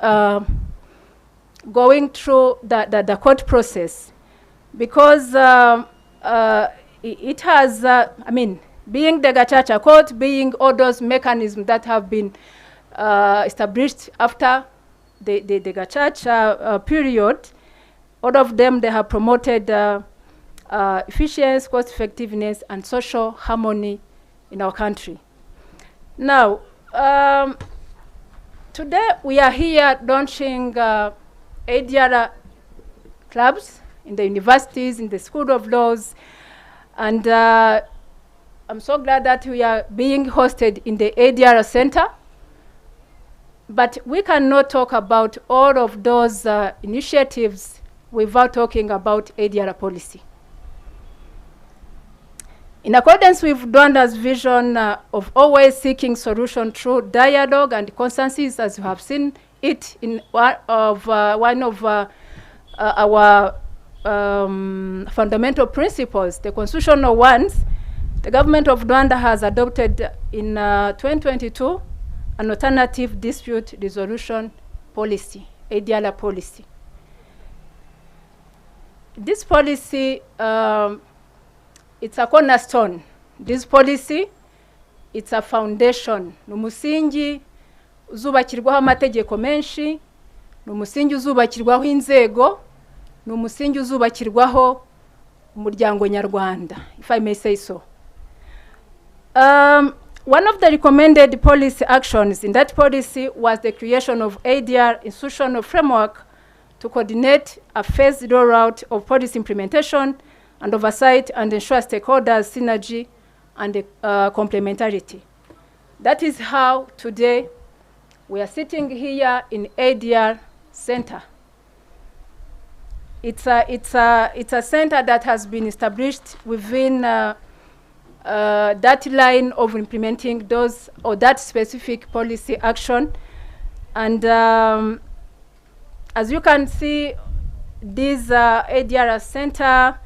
going through the court process, because it has, being the Gacaca court, being all those mechanisms that have been established after the Gacaca period, all of them, they have promoted efficiency, cost effectiveness, and social harmony in our country. Now, Today we are here launching ADR clubs in the universities, in the School of Laws, and I'm so glad that we are being hosted in the ADR Center. But we cannot talk about all of those initiatives without talking about ADR policy. In accordance with Rwanda's vision of always seeking solution through dialogue and consensus, as you have seen it in one of our fundamental principles, the constitutional ones, the government of Rwanda has adopted in 2022 an alternative dispute resolution policy, ADR policy. This policy, it's a cornerstone. This policy, it's a foundation. Numusingi uzubakirwaho amategeko menshi, numusingi uzubakirwaho inzego, numusingi uzubakirwaho umuryango nyarwanda, if I may say so. One of the recommended policy actions in that policy was the creation of ADR institutional framework to coordinate a phased rollout of policy implementation and oversight and ensure stakeholders synergy and complementarity. That is how today we are sitting here in ADR Center. It's a center that has been established within that line of implementing those or that specific policy action. And as you can see, this ADR Center,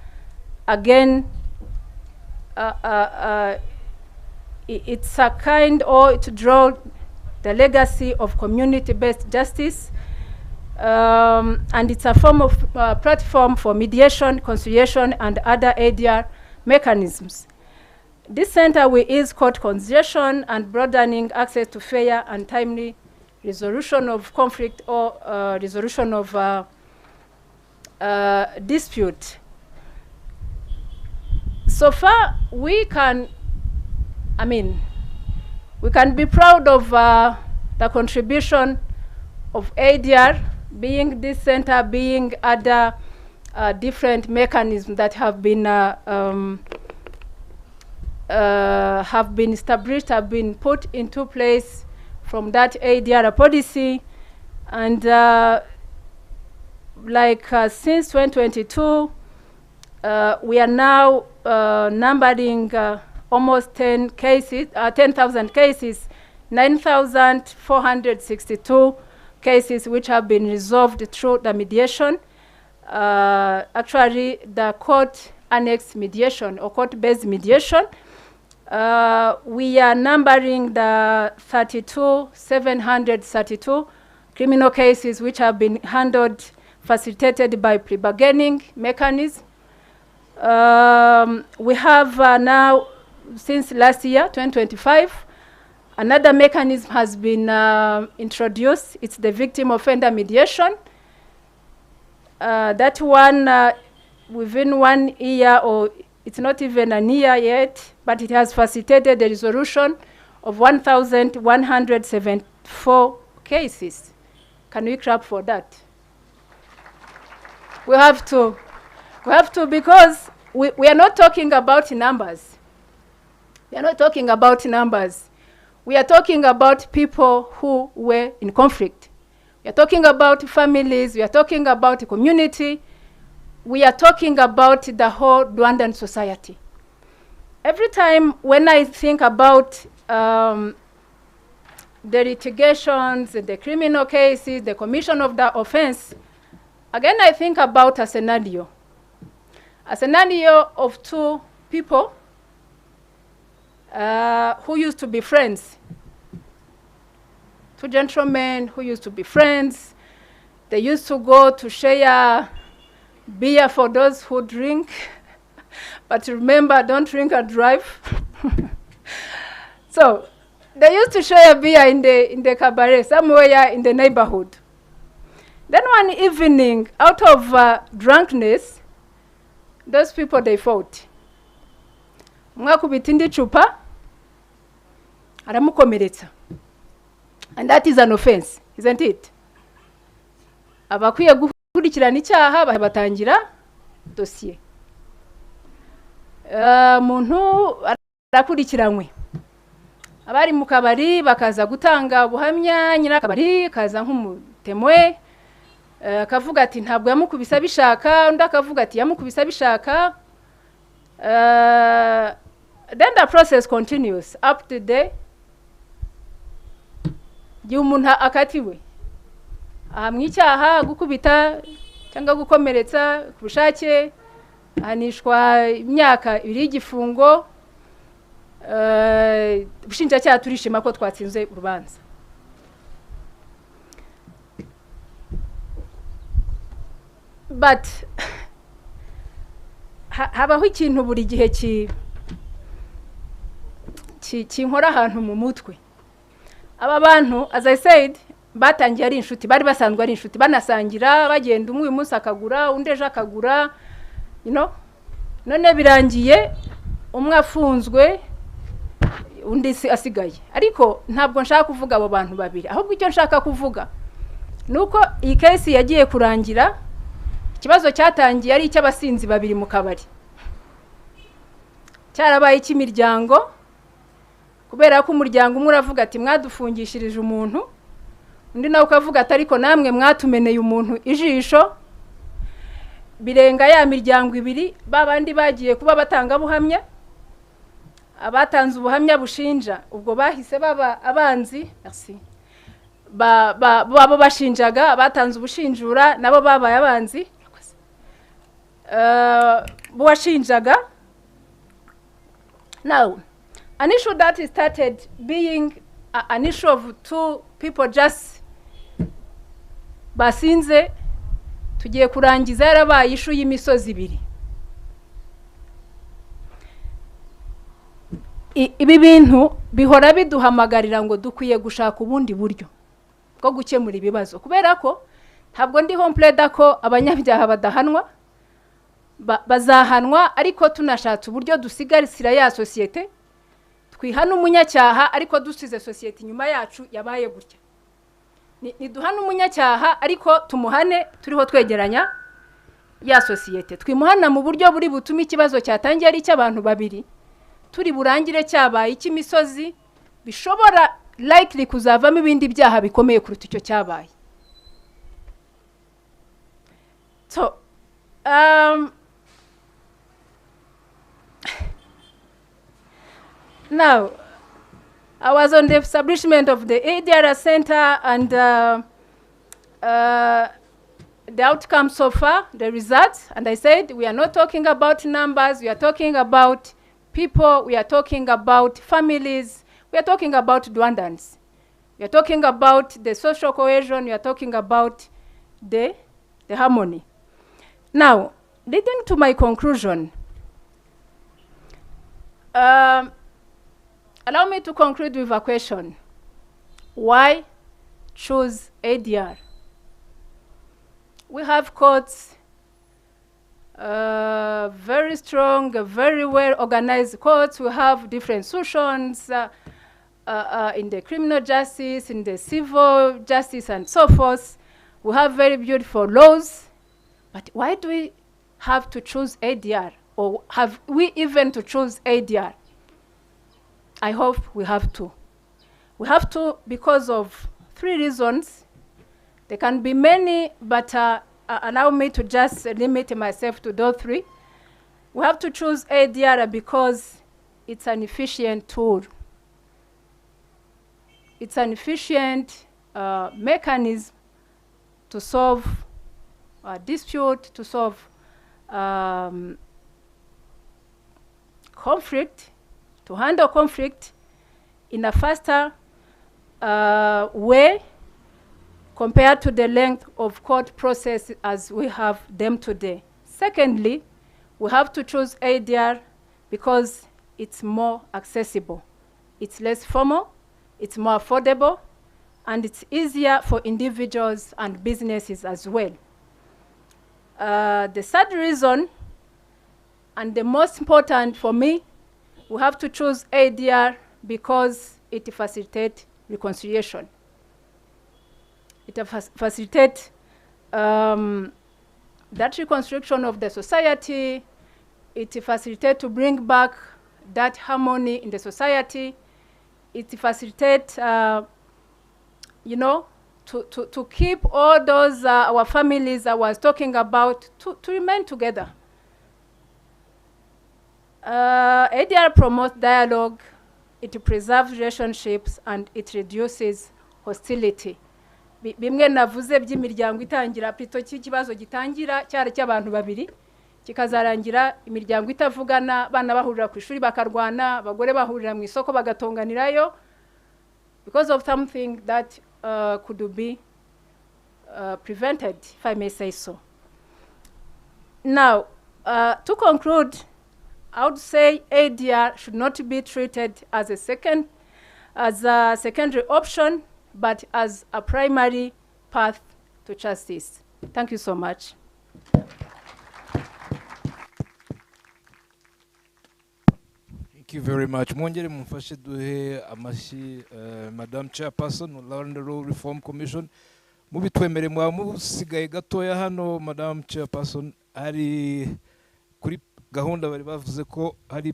again, it's a kind or to draw the legacy of community-based justice, and it's a form of platform for mediation, conciliation, and other ADR mechanisms. This center will ease court conciliation and broadening access to fair and timely resolution of conflict or resolution of dispute. So far, we can be proud of the contribution of ADR, being this center, being other different mechanisms that have been established, have been put into place from that ADR policy. And since 2022, we are now numbering almost 10,000 cases, 9,462 cases which have been resolved through the mediation. Actually, the court annex mediation or court-based mediation. We are numbering the 732 criminal cases which have been handled, facilitated by pre-bargaining mechanism. We have now, since last year, 2025, another mechanism has been introduced. It's the victim offender mediation. That one, within 1 year, or it's not even a year yet, but it has facilitated the resolution of 1,174 cases. Can we clap for that? We have to, because we are not talking about numbers. We are not talking about numbers. We are talking about people who were in conflict. We are talking about families. We are talking about the community. We are talking about the whole Rwandan society. Every time when I think about the litigations, the criminal cases, the commission of the offense, again I think about a scenario of two people who used to be friends. Two gentlemen who used to be friends. They used to go to share beer for those who drink. But remember, don't drink and drive. So they used to share beer in the cabaret, somewhere in the neighborhood. Then one evening, out of drunkenness, those people, they fought. Mwakubita indi chupa, aramukomeretsa. and that is an offense, isn't it? Abakwiye gukurikirana icyaha batangira dosiye. Muntu arakurikiranywe, abari mu kabari bakaza gutanga ubuhamya, nyina akabari kaza nk'umutemwe, akavuga ati ntabwo yamukubisa bishaka, undi akavuga ati yamukubisa bishaka. Then the process continues up to the gihe umuntu akatiwe ahamwa icyaha gukubita cyangwa gukomeretsa ku bushake, ahanishwa imyaka 2 y'igifungo. Ubushinjacyaha turishima ko twatsinze urubanza. But habaho ikintu buri gihe kinkora ahantu mu mutwe. Aba bantu, as I said, batangiye ari inshuti, bari basanzwe ari inshuti, banasangira, bagenda umwe uyu munsi akagura, undi ejo akagura, you know. None birangiye umwe afunzwe, undi asigaye. Ariko ntabwo nshaka kuvuga abo bantu babiri, ahubwo icyo nshaka kuvuga nuko iyi case yagiye kurangira. Ikibazo cyatangiye ari icy'abasinzi babiri mu kabari, cyarabaye icy'imiryango, kubera ko umuryango umwe uravuga ati mwadufungishirije umuntu, undi nawe ukavuga ati ariko namwe mwatumeneye umuntu ijisho. Birenga ya miryango ibiri, babandi bagiye kuba batanga buhamya, abatanze ubuhamya bushinja, ubwo bahise baba abanzi. Merci. Babo bashinjaga, abatanze ubushinjura nabo babaye abanzi. Buwashinjaga. Now, an issue that started being an issue of two people just basinze, tugiye kurangiza yarabaye issue y'imisozi ibiri. Ibi bintu bihora biduhamagarira ngo dukwiye gushaka ubundi buryo bwo gukemura ibibazo, kubera ko ntabwo ndi hompleda ko abanyabyaha badahanwa, bazahanwa, ariko tunashatse uburyo dusigarisira ya societe, twihana umunyacyaha ariko dusize societe inyuma yacu yabaye gutya. Ni duhana umunyacyaha ariko tumuhane turiho twegeranya ya societe. Twimuhana mu buryo buri butuma ikibazo cyatangiye ari cy'abantu babiri, turi burangire cyabaye cy'imisozi, bishobora likely kuzavamo ibindi byaha bikomeye kuruta icyo cyabaye. So now, I was on the establishment of the ADR Center, and the outcome so far, the results, and I said we are not talking about numbers, we are talking about people, we are talking about families, we are talking about Rwandans, we are talking about the social cohesion, we are talking about the harmony. Now, leading to my conclusion, allow me to conclude with a question. Why choose ADR? We have courts, very strong, very well organized courts. We have different institutions in the criminal justice, in the civil justice, and so forth. We have very beautiful laws. But why do we have to choose ADR? Or have we even to choose ADR? I hope we have to. We have to because of 3 reasons. There can be many, but allow me to just limit myself to those 3. We have to choose ADR because it's an efficient tool. It's an efficient mechanism to solve a dispute, to solve conflict, to handle conflict in a faster way compared to the length of court process as we have them today. Secondly, we have to choose ADR because it's more accessible. It's less formal, it's more affordable, and it's easier for individuals and businesses as well. The third reason, and the most important for me, we have to choose ADR because it facilitates reconciliation. it facilitates that reconstruction of the society. It facilitates to bring back that harmony in the society. It facilitates, you know, to keep all those our families I was talking about to remain together. ADR promotes dialogue, it preserves relationships, and it reduces hostility. Bimwe navuze by'imiryango itangira plito cy'ikibazo gitangira cyari cy'abantu babiri kikazarangira imiryango itavugana, bana bahurira ku ishuri bakarwana, abagore bahurira mu isoko bagatonganirayo because of something that could be prevented, if I may say so. Now, to conclude, I would say ADR should not be treated as a secondary option, but as a primary path to justice. Thank you so much. Thank you very much. Mwongere mumfashe duhe amashi Madam Chairperson of Land Law Reform Commission. Mubitwemere mwa musigaye gatoya hano Madam Chairperson, hari kuri gahunda bari bavuze ko hari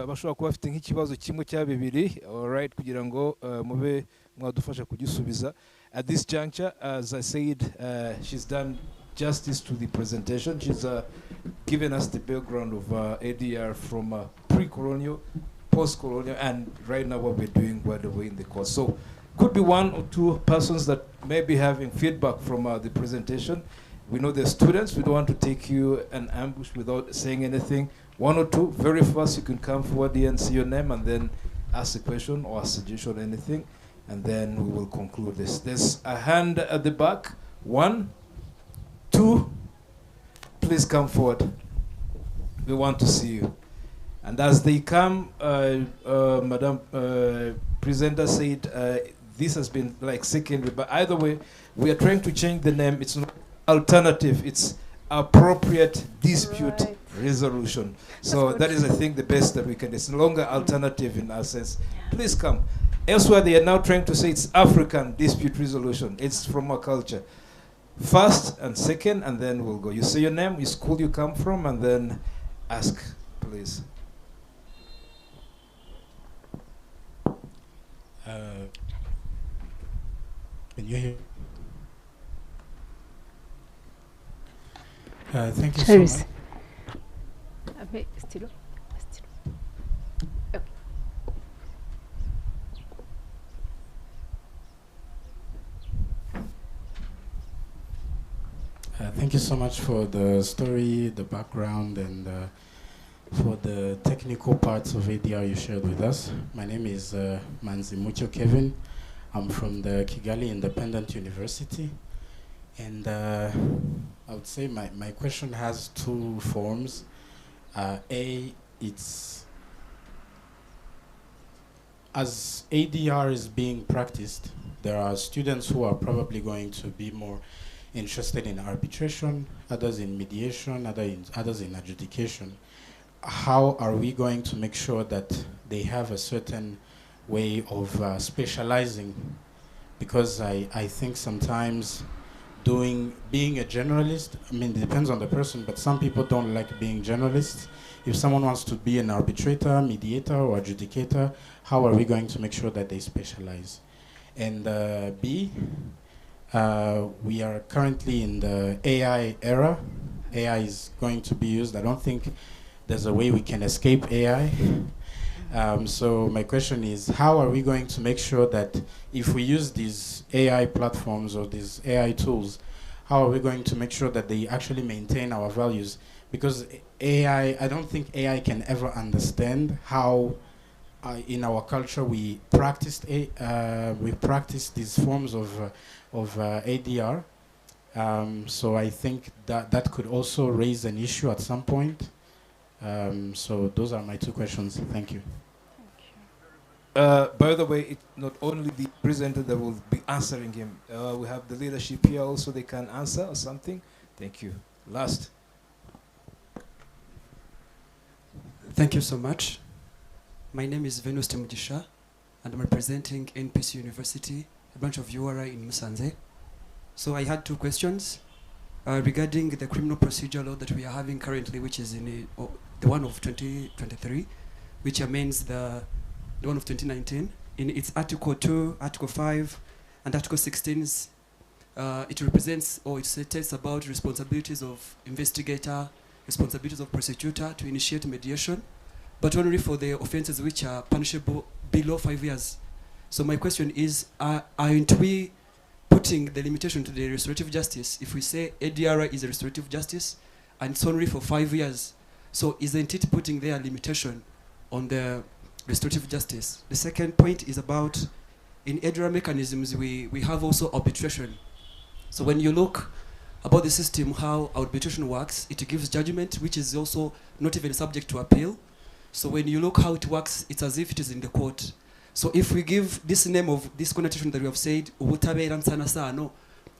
bashobora kuba bafite nk'ikibazo kimwe cya bibiri, all right, kugira ngo mube mwadufasha kugisubiza. At this juncture, as I said, she's done justice to the presentation. She's given us the background of ADR from pre-colonial, post-colonial, and right now what we're doing, by the way, in the course. So could be one or two persons that may be having feedback from the presentation. We know the students, we don't want to take you an ambush without saying anything. One or two, very fast, you can come forward here and see your name and then ask a question or a suggestion or anything, and then we will conclude this. There's a hand at the back. 1, 2, please come forward. We want to see you. And as they come, Madam Presenter said, this has been like secondary, but either way, we are trying to change the name. It's not alternative, it's appropriate dispute resolution. So that is, I think, the best that we can. It's no longer alternative in our sense. Please come. Elsewhere, they are now trying to say it's African dispute resolution. It's from our culture. First and second, and then we'll go. You say your name, your school you come from, and then ask, please. Can you hear? Thank you so Cheers. much. Thank you so much for the story, the background, and for the technical parts of ADR you shared with us. My name is Manzimucho Kevin. I'm from the Kigali Independent University. And I would say my question has two forms. It's as ADR is being practiced, there are students who are probably going to be more interested in arbitration, others in mediation, others in adjudication. How are we going to make sure that they have a certain way of specializing? Because I think sometimes being a generalist, I mean, it depends on the person, but some people don't like being generalists. If someone wants to be an arbitrator, mediator, or adjudicator, how are we going to make sure that they specialize? And B, we are currently in the AI era. AI is going to be used. I don't think there's a way we can escape AI. So my question is, how are we going to make sure that if we use these AI platforms or these AI tools, how are we going to make sure that they actually maintain our values? Because AI, I don't think AI can ever understand how in our culture we practice these forms of ADR. So I think that could also raise an issue at some point. So those are my two questions. Thank you. By the way, it's not only the presenter that will be answering him. We have the leadership here also, they can answer or something. Thank you. Last. Thank you so much. My name is Venus Temujisha, and I'm representing NPC University, a branch of URI in Musanze. So I had two questions regarding the criminal procedure law that we are having currently, which is in the one of 2023, which amends the one of 2019. In its Article 2, Article 5, and Article 16, it represents or it states about responsibilities of investigator, responsibilities of prosecutor to initiate mediation, but only for the offenses which are punishable below 5 years. So my question is, aren't we putting the limitation to the restorative justice if we say ADR is a restorative justice and it's only for 5 years? So isn't it putting their limitation on the restorative justice? The second point is about, in ADR mechanisms, we have also arbitration. So when you look about the system, how arbitration works, it gives judgment, which is also not even subject to appeal. So when you look how it works, it's as if it is in the court. So if we give this name of this connotation that we have said, ubutabera nsana sano,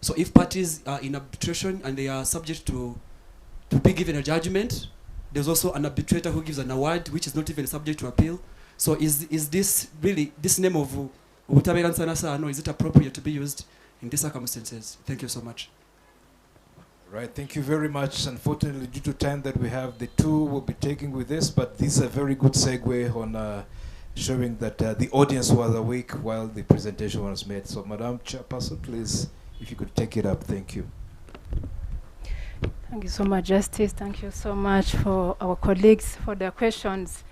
so if parties are in arbitration and they are subject to be given a judgment, there's also an arbitrator who gives an award, which is not even subject to appeal. So is this really, this name of ubutabera nsana sano, is it appropriate to be used in these circumstances? Thank you so much. Right, thank you very much. Unfortunately, due to time that we have, the two will be taking with this, but this is a very good segue on showing that the audience was awake while the presentation was made. So, Madam Chairperson, please, if you could take it up. Thank you. Thank you so much, Justice. Thank you so much for our colleagues for their questions.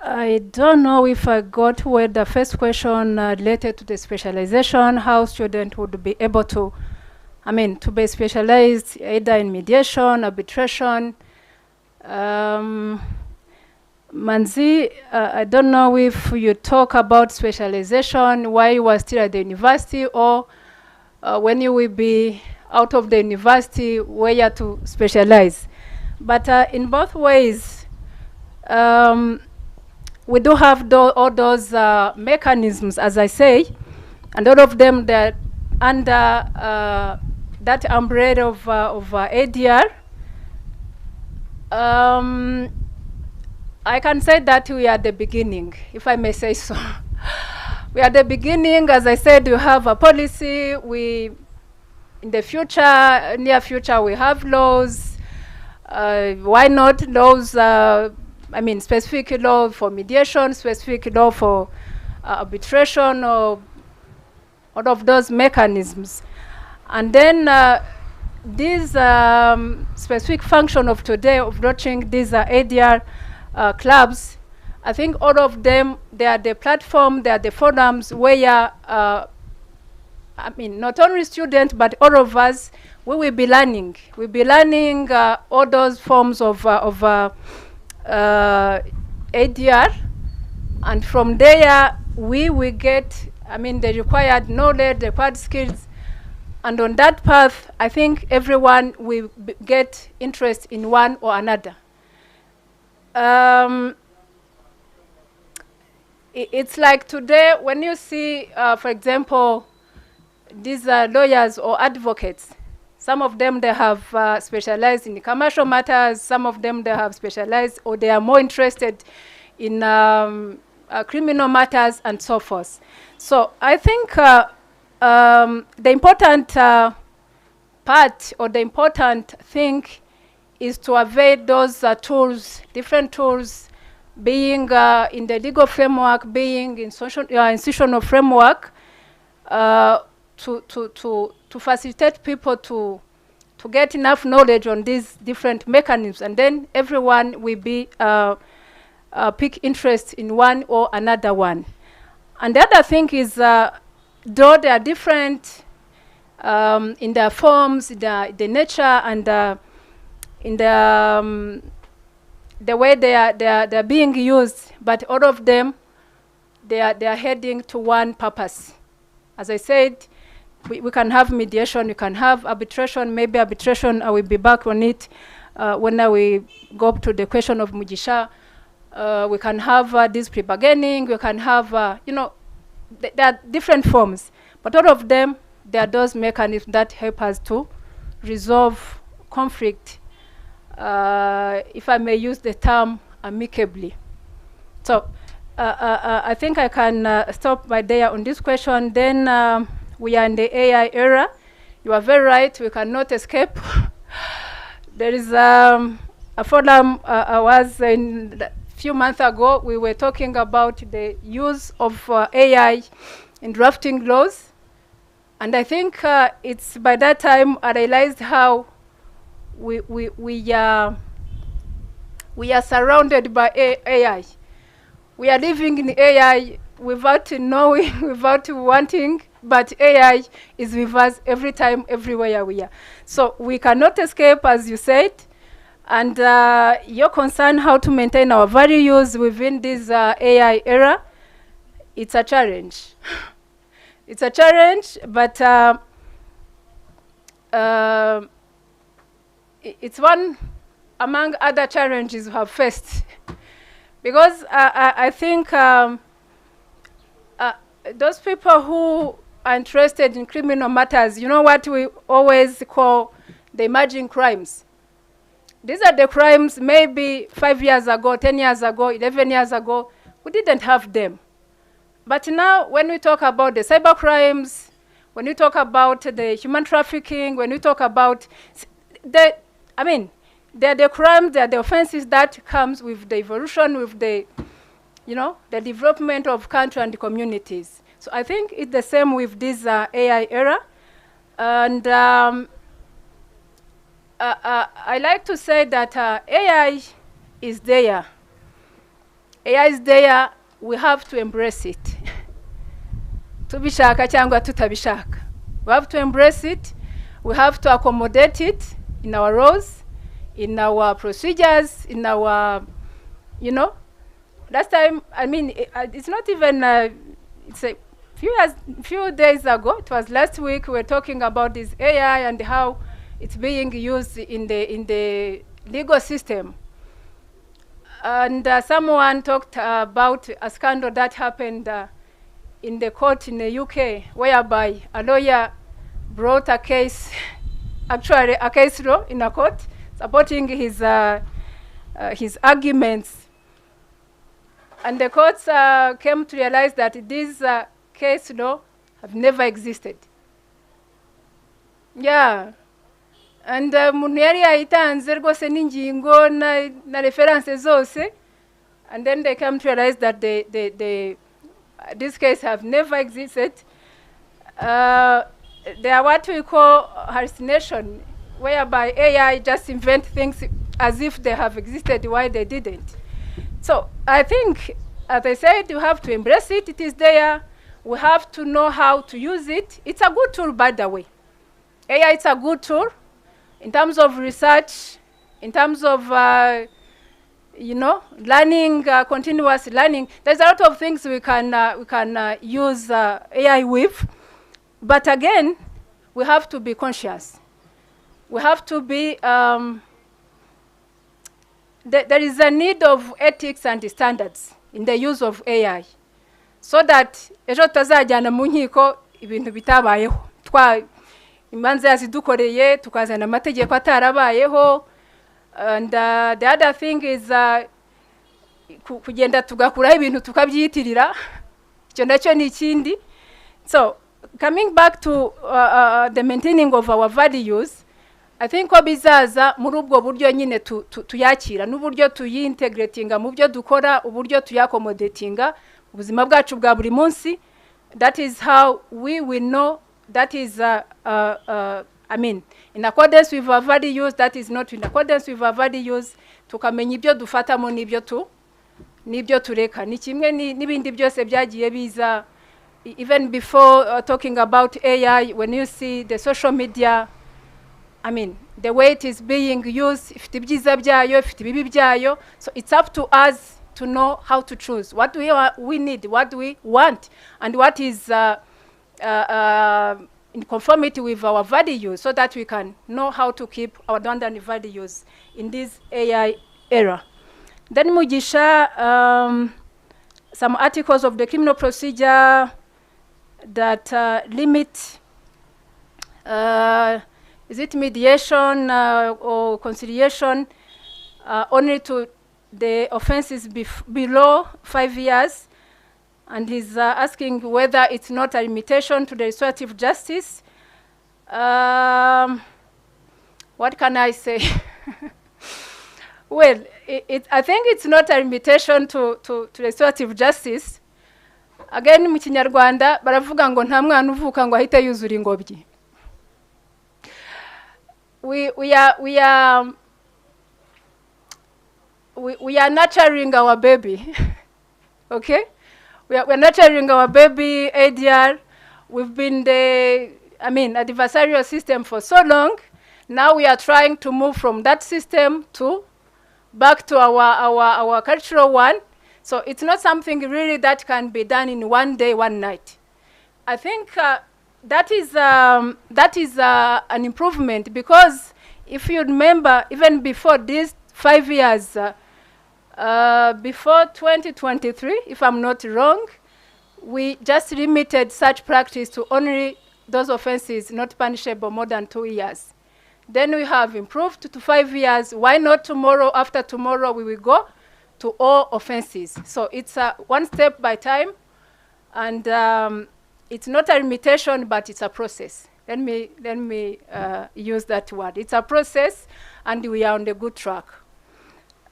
I don't know if I got where the first question related to the specialization, how students would be able to, to be specialized either in mediation, arbitration. Manzi, I don't know if you talk about specialization while you are still at the university or when you will be out of the university where you are to specialize. But in both ways, we do have all those mechanisms, as I say, and all of them that under that umbrella of ADR. I can say that we are at the beginning, if I may say so. We are at the beginning. As I said, we have a policy. In the future, near future, we have laws. Why not laws? Specific law for mediation, specific law for arbitration, or all of those mechanisms. And then this specific function of today of launching these ADR clubs, I think all of them, they are the platform, they are the forums where, not only students, but all of us, we will be learning. We'll be learning all those forms of ADR, and from there we will get, the required knowledge, the required skills, and on that path, I think everyone will get interest in one or another. It's like today when you see, for example, these lawyers or advocates. Some of them, they have specialized in commercial matters. Some of them, they have specialized or they are more interested in criminal matters and so forth. So I think the important part or the important thing is to avail those tools, different tools, being in the legal framework, being in institutional framework, to facilitate people to get enough knowledge on these different mechanisms, and then everyone will be pick interest in one or another one. And the other thing is, though they are different in their forms, the nature, and in the way they are being used, but all of them, they are heading to one purpose. As I said, we can have mediation, we can have arbitration. Maybe arbitration, I will be back on it when we go up to the question of Mugisha. We can have this pre-bargaining, we can have, there are different forms. But all of them, there are those mechanisms that help us to resolve conflict, if I may use the term amicably. So I think I can stop by there on this question. Then we are in the AI era. You are very right. We cannot escape. There is a forum I was in a few months ago. We were talking about the use of AI in drafting laws. And I think it's by that time I realized how we are surrounded by AI. We are living in AI without knowing, without wanting, but AI is with us every time, everywhere we are. So we cannot escape, as you said. And your concern how to maintain our values within this AI era, it's a challenge. It's a challenge, but it's one among other challenges we have faced. Because I think those people who are interested in criminal matters, you know what we always call the emerging crimes. These are the crimes maybe 5 years ago, 10 years ago, 11 years ago, we didn't have them. But now when we talk about the cyber crimes, when we talk about the human trafficking, when we talk about they're the crimes, they're the offenses that comes with the evolution, with the, the development of country and communities. So I think it's the same with this AI era. And I like to say that AI is there. AI is there. We have to embrace it. Tubishaka cyangwa tutabishaka. We have to embrace it. We have to accommodate it in our laws, in our procedures, in our, last time, it's not even, it's a few days ago, it was last week, we were talking about this AI and how it's being used in the legal system. And someone talked about a scandal that happened in the court in the UK, whereby a lawyer brought a case, actually a case law in a court, supporting his arguments. And the courts came to realize that this case law have never existed. Yeah. And umuntu yari yayitanze rwose n'ingingo na references zose, and then they came to realize that this case have never existed. They are what we call hallucination, whereby AI just invent things as if they have existed while they didn't. So I think, as I said, you have to embrace it. It is there. We have to know how to use it. It's a good tool, by the way. AI is a good tool. In terms of research, in terms of, learning, continuous learning, there's a lot of things we can use AI with. But again, we have to be conscious. We have to be, there is a need of ethics and standards in the use of AI, so that ejo tutazajyana mu nkiko ibintu bitabayeho. Imanza yazidukoreye tukazana amategeko atarabayeho. And the other thing is kugenda tugakuraho ibintu tukabyitirira. Icyo nacyo ni ikindi. So coming back to the maintaining of our values, I think ko bizaza muri ubwo buryo nyine tuyakira n'uburyo tuyintegratinga mu byo dukora, uburyo tuyaccommodatinga ubuzima bwacu bwa buri munsi. That is how we will know that is in accordance with our values, that is not in accordance with our values. Tukamenya ibyo dufatamo n'ibyo tureka. Ni kimwe n'ibindi byose byagiye biza. Even before talking about AI, when you see the social media, the way it is being used, ifite ibyiza byayo, ifite ibibi byayo. So it's up to us to know how to choose what we need, what we want, and what is in conformity with our values, so that we can know how to keep our Rwandan values in this AI era. Then Mugisha, some articles of the criminal procedure that limit, is it mediation or conciliation only to the offense is below 5 years, and he's asking whether it's not a limitation to the restorative justice. What can I say? Well, I think it's not a limitation to restorative justice. Again, mu Kinyarwanda baravuga ngo nta mwana uvuka ngo ahite yuzura ingobyi. We are nurturing our baby. Okay? We're nurturing our baby, ADR. We've been the adversarial system for so long. Now we are trying to move from that system back to our cultural one. So it's not something really that can be done in one day, one night. I think that is an improvement, because if you remember, even before these 5 years, before 2023, if I'm not wrong, we just limited such practice to only those offenses not punishable more than 2 years. Then we have improved to 5 years. Why not tomorrow, after tomorrow, we will go to all offenses? So it's one step by time, and it's not a limitation, but it's a process. Let me use that word. It's a process, and we are on the good track.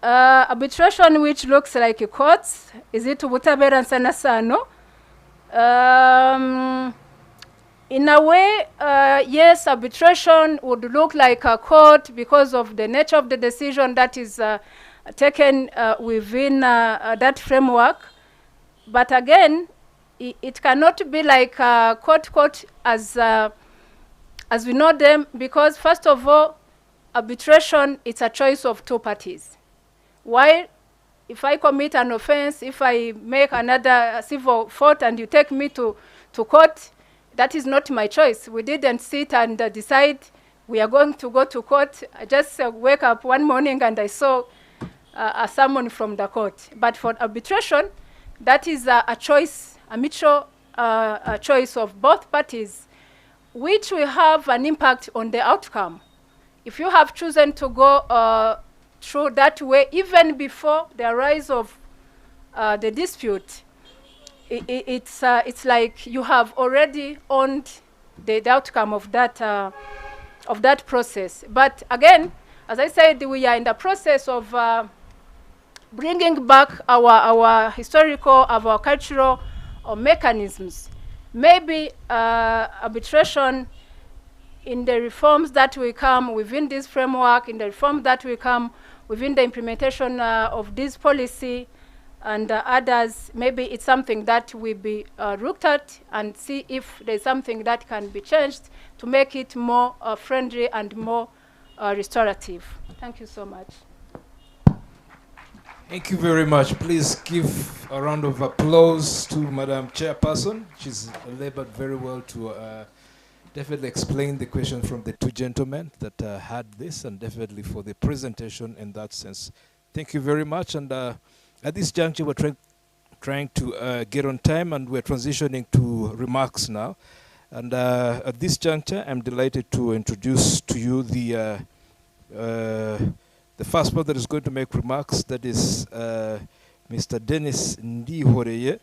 Arbitration, which looks like a court, is it ubutabera nsanasano? In a way, yes, arbitration would look like a court because of the nature of the decision that is taken within that framework. But again, it cannot be like a court as we know them, because first of all, arbitration, it's a choice of two parties. While if I commit an offense, if I make another civil fault and you take me to court, that is not my choice. We didn't sit and decide we are going to go to court. I just wake up one morning and I saw a summon from the court. But for arbitration, that is a choice, a mutual choice of both parties, which will have an impact on the outcome. If you have chosen to go through that way, even before the rise of the dispute, it's like you have already owned the outcome of that process. But again, as I said, we are in the process of bringing back our historical, our cultural mechanisms. Maybe arbitration in the reforms that will come within this framework, in the reforms that will come within the implementation of this policy and others, maybe it's something that will be looked at and see if there's something that can be changed to make it more friendly and more restorative. Thank you so much. Thank you very much. Please give a round of applause to Madam Chairperson. She's labored very well to definitely explain the question from the two gentlemen that had this, and definitely for the presentation in that sense. Thank you very much. And at this juncture, we're trying to get on time, and we're transitioning to remarks now. And at this juncture, I'm delighted to introduce to you the first one that is going to make remarks. That is Mr. Dennis Ndihoreye.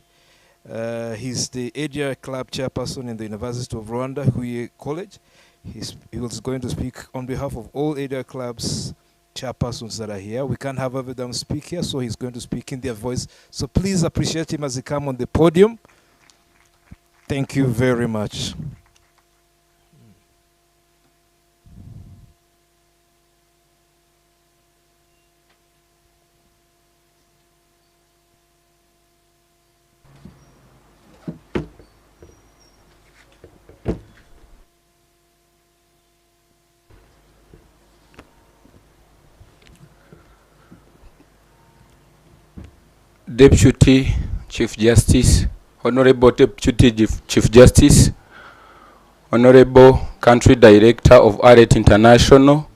He's the ADR Club chairperson in the University of Rwanda, Huye College. He was going to speak on behalf of all ADR clubs chairpersons that are here. We can't have every them speak here, so he's going to speak in their voice. So please appreciate him as he comes on the podium. Thank you very much. Deputy Chief Justice, Honorable Deputy Chief Justice, Honorable Country Director of ARET International,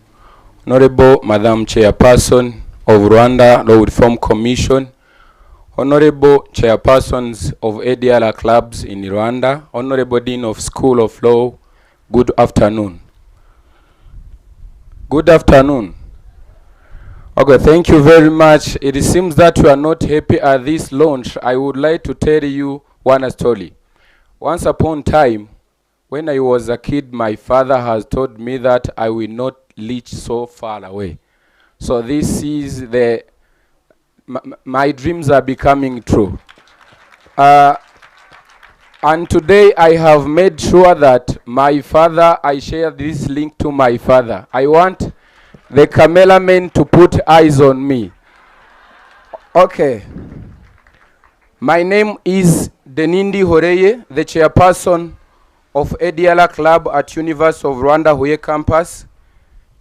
Honorable Madam Chairperson of Rwanda Law Reform Commission, Honorable Chairpersons of ADR clubs in Rwanda, Honorable Dean of School of Law, good afternoon. Good afternoon. Okay, thank you very much. It seems that you are not happy at this launch. I would like to tell you one story. Once upon a time, when I was a kid, my father has told me that I will not reach so far away. So this is my dreams are becoming true. And today I have made sure that my father, I share this link to my father. I want the cameraman to put eyes on me. Okay. My name is Denindi Horeye, the chairperson of ADLR Club at University of Rwanda Huye campus.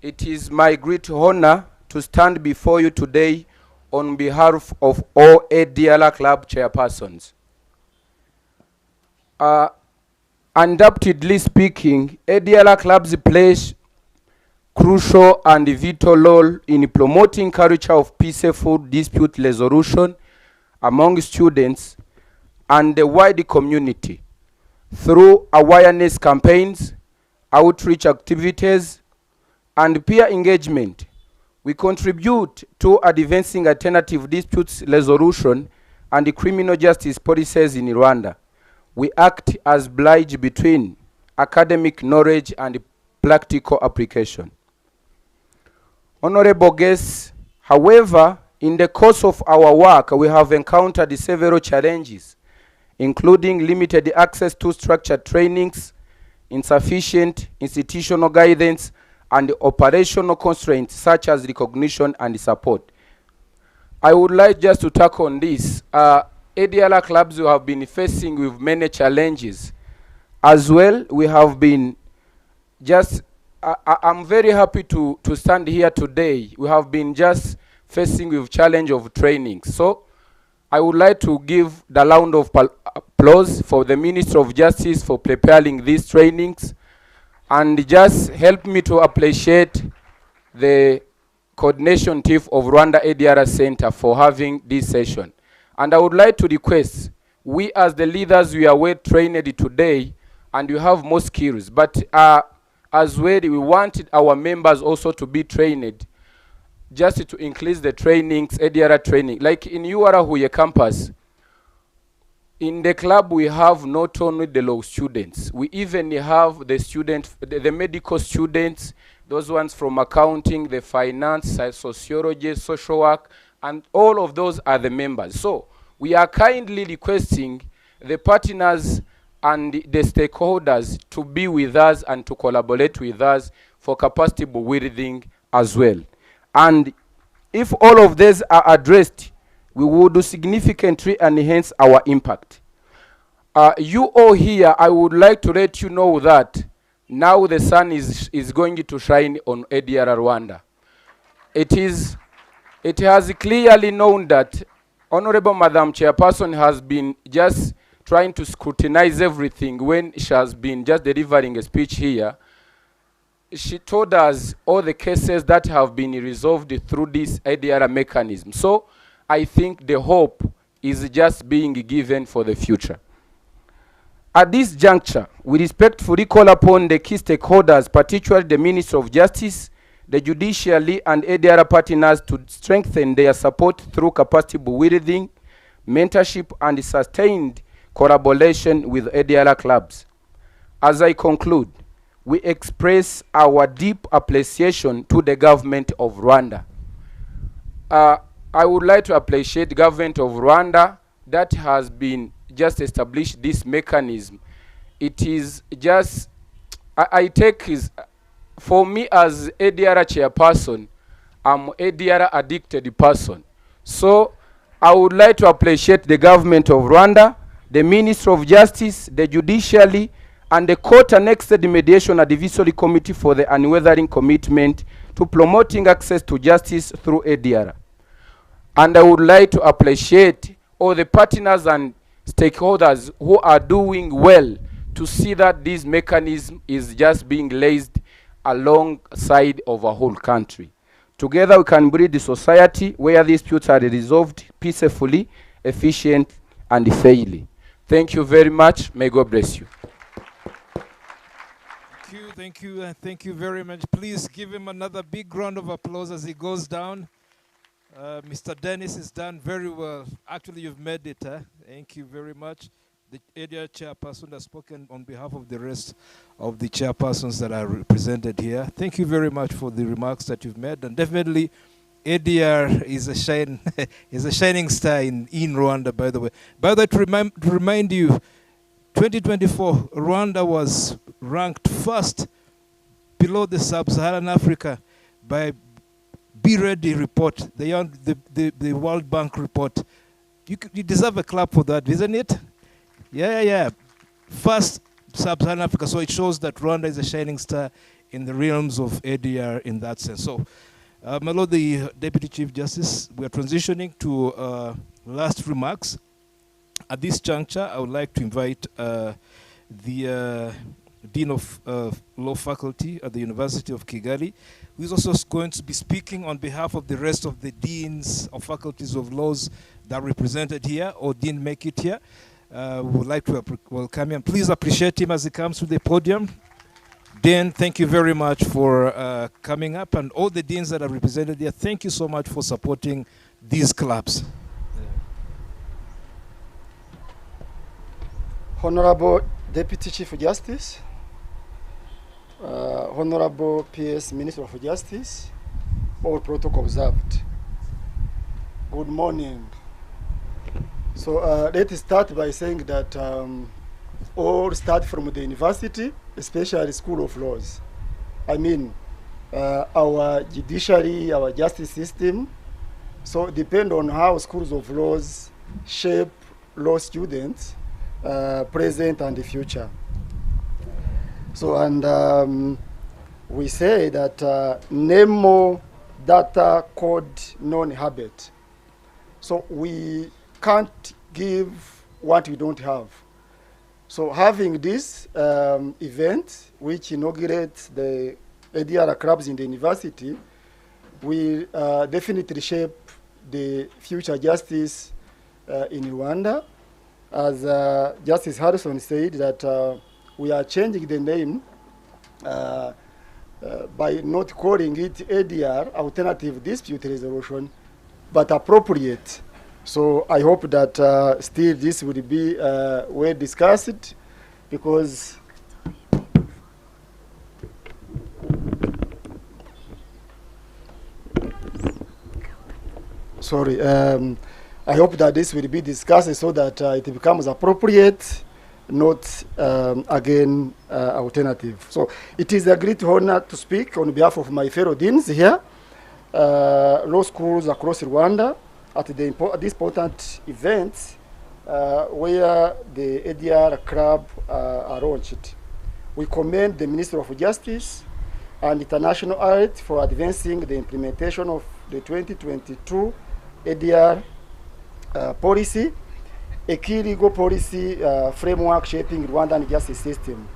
It is my great honor to stand before you today on behalf of all ADLR Club chairpersons. Undoubtedly speaking, ADLR Clubs plays crucial and vital role in promoting culture of peaceful dispute resolution among students and the wider community through awareness campaigns, outreach activities, and peer engagement. We contribute to advancing alternative disputes resolution and criminal justice policies in Rwanda. We act as bridge between academic knowledge and practical application. Honorable guests, however, in the course of our work, we have encountered several challenges, including limited access to structured trainings, insufficient institutional guidance, and operational constraints such as recognition and support. I would like just to tackle on this. ADLR clubs who have been facing with many challenges. As well, we have been just, I'm very happy to stand here today. We have been just facing with challenge of training. So I would like to give the round of applause for the Minister of Justice for preparing these trainings, and just help me to appreciate the coordination team of Rwanda ADLR Center for having this session. And I would like to request, we as the leaders, we are well trained today and we have more skills, but as well, we wanted our members also to be trained, just to increase the trainings, ADLR training. Like in UR Huye campus, in the club we have not only the law students, we even have the students, the medical students, those ones from accounting, the finance, sociology, social work, and all of those are the members. So we are kindly requesting the partners and the stakeholders to be with us and to collaborate with us for capacity building as well. And if all of these are addressed, we would significantly enhance our impact. You all here, I would like to let you know that now the sun is going to shine on ADLR Rwanda. It has clearly known that Honorable Madam Chairperson has been just trying to scrutinize everything when she has been just delivering a speech here. She told us all the cases that have been resolved through this ADLR mechanism. So I think the hope is just being given for the future. At this juncture, we respectfully call upon the key stakeholders, particularly the Minister of Justice, the judiciary, and ADLR partners to strengthen their support through capacity building, mentorship, and sustained collaboration with ADLR clubs. As I conclude, we express our deep appreciation to the government of Rwanda. I would like to appreciate the government of Rwanda that has been just established this mechanism. It is just, I take his, for me as ADLR chairperson, I'm ADLR addicted person. So I would like to appreciate the government of Rwanda, the Ministry of Justice, the judiciary, and the court annexed mediation advisory committee for the unwavering commitment to promoting access to justice through ADLR. And I would like to appreciate all the partners and stakeholders who are doing well to see that this mechanism is just being raised alongside of a whole country. Together we can build a society where these disputes are resolved peacefully, efficient, and fairly. Thank you very much. May God bless you. Thank you, and thank you very much. Please give him another big round of applause as he goes down. Mr. Dennis has done very well. Actually, you've made it. Thank you very much. The area chairperson has spoken on behalf of the rest of the chairpersons that are represented here. Thank you very much for the remarks that you've made. And definitely, ADR is a is a shining star in Rwanda, by the way. By the way, to remind you, 2024, Rwanda was ranked first below the sub-Saharan Africa by Be Ready report, the World Bank report. You deserve a clap for that, isn't it? Yeah. First sub-Saharan Africa, so it shows that Rwanda is a shining star in the realms of ADR in that sense. So, my Lord, the Deputy Chief Justice, we are transitioning to last remarks. At this juncture, I would like to invite the Dean of Law Faculty at the University of Kigali, who is also going to be speaking on behalf of the rest of the deans of faculties of laws that are represented here or didn't make it here. We would like to welcome him. Please appreciate him as he comes to the podium. Dean, thank you very much for coming up, and all the deans that are represented here, thank you so much for supporting these clubs. Honorable Deputy Chief Justice, Honorable PS Minister of Justice, all protocol observed. Good morning. So let's start by saying that all start from the university, especially School of Laws. I mean, our judiciary, our justice system. So depend on how schools of laws shape law students, present and the future. So, and we say that Nemo data code non-habit. So we can't give what we don't have. So having this event, which inaugurates the ADR clubs in the university, will definitely shape the future justice in Rwanda. As Justice Harrison said, that we are changing the name by not calling it ADR, Alternative Dispute Resolution, but appropriate. So I hope that still this will be well discussed, because I hope that this will be discussed so that it becomes appropriate, not again alternative. So it is a great honor to speak on behalf of my fellow deans here, law schools across Rwanda, at this important event where the ADR club are launched. We commend the Minister of Justice and International Aid for advancing the implementation of the 2022 ADR policy, a key legal policy framework shaping Rwandan justice system.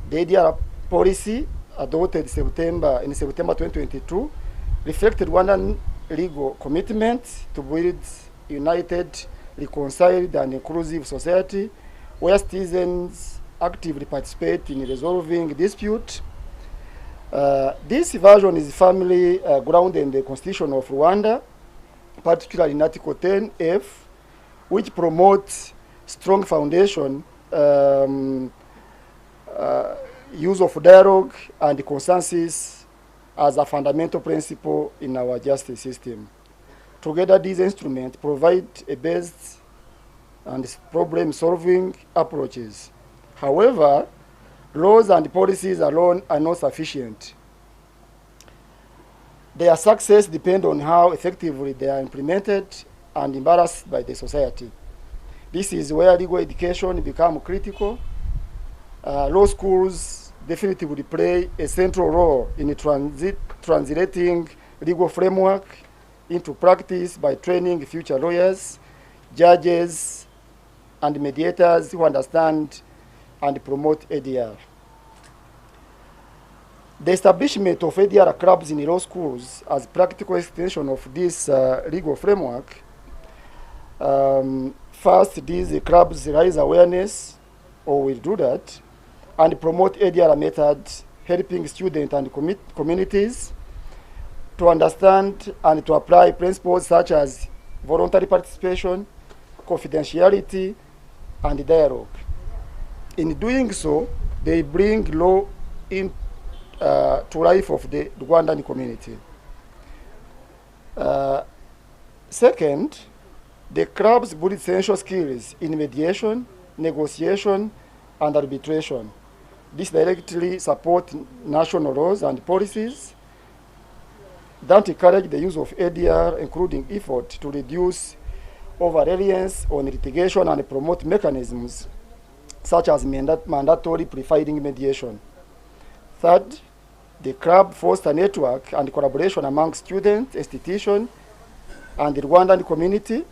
The ADR policy, adopted in September 2022, reflected Rwandan legal commitment to build united, reconciled, and inclusive society where citizens actively participate in resolving dispute. This version is firmly grounded in the Constitution of Rwanda, particularly in Article 10F, which promotes strong foundation, use of dialogue and consensus as a fundamental principle in our justice system. Together, these instruments provide a best and problem-solving approaches. However, laws and policies alone are not sufficient. Their success depends on how effectively they are implemented and embraced by the society. This is where legal education becomes critical. Law schools definitely would play a central role in translating legal framework into practice by training future lawyers, judges, and mediators who understand and promote ADR. The establishment of ADR clubs in law schools as practical extension of this legal framework. First, these clubs raise awareness, or will do that, and promote ADR methods, helping students and communities to understand and to apply principles such as voluntary participation, confidentiality, and dialogue. In doing so, they bring law in to life of the Rwandan community. Second, the clubs build essential skills in mediation, negotiation, and arbitration. This directly supports national laws and policies that encourage the use of ADR, including effort to reduce over-reliance on litigation and promote mechanisms such as mandatory pre-filing mediation. Third, the club fosters network and collaboration among students, institutions, and the Rwandan community.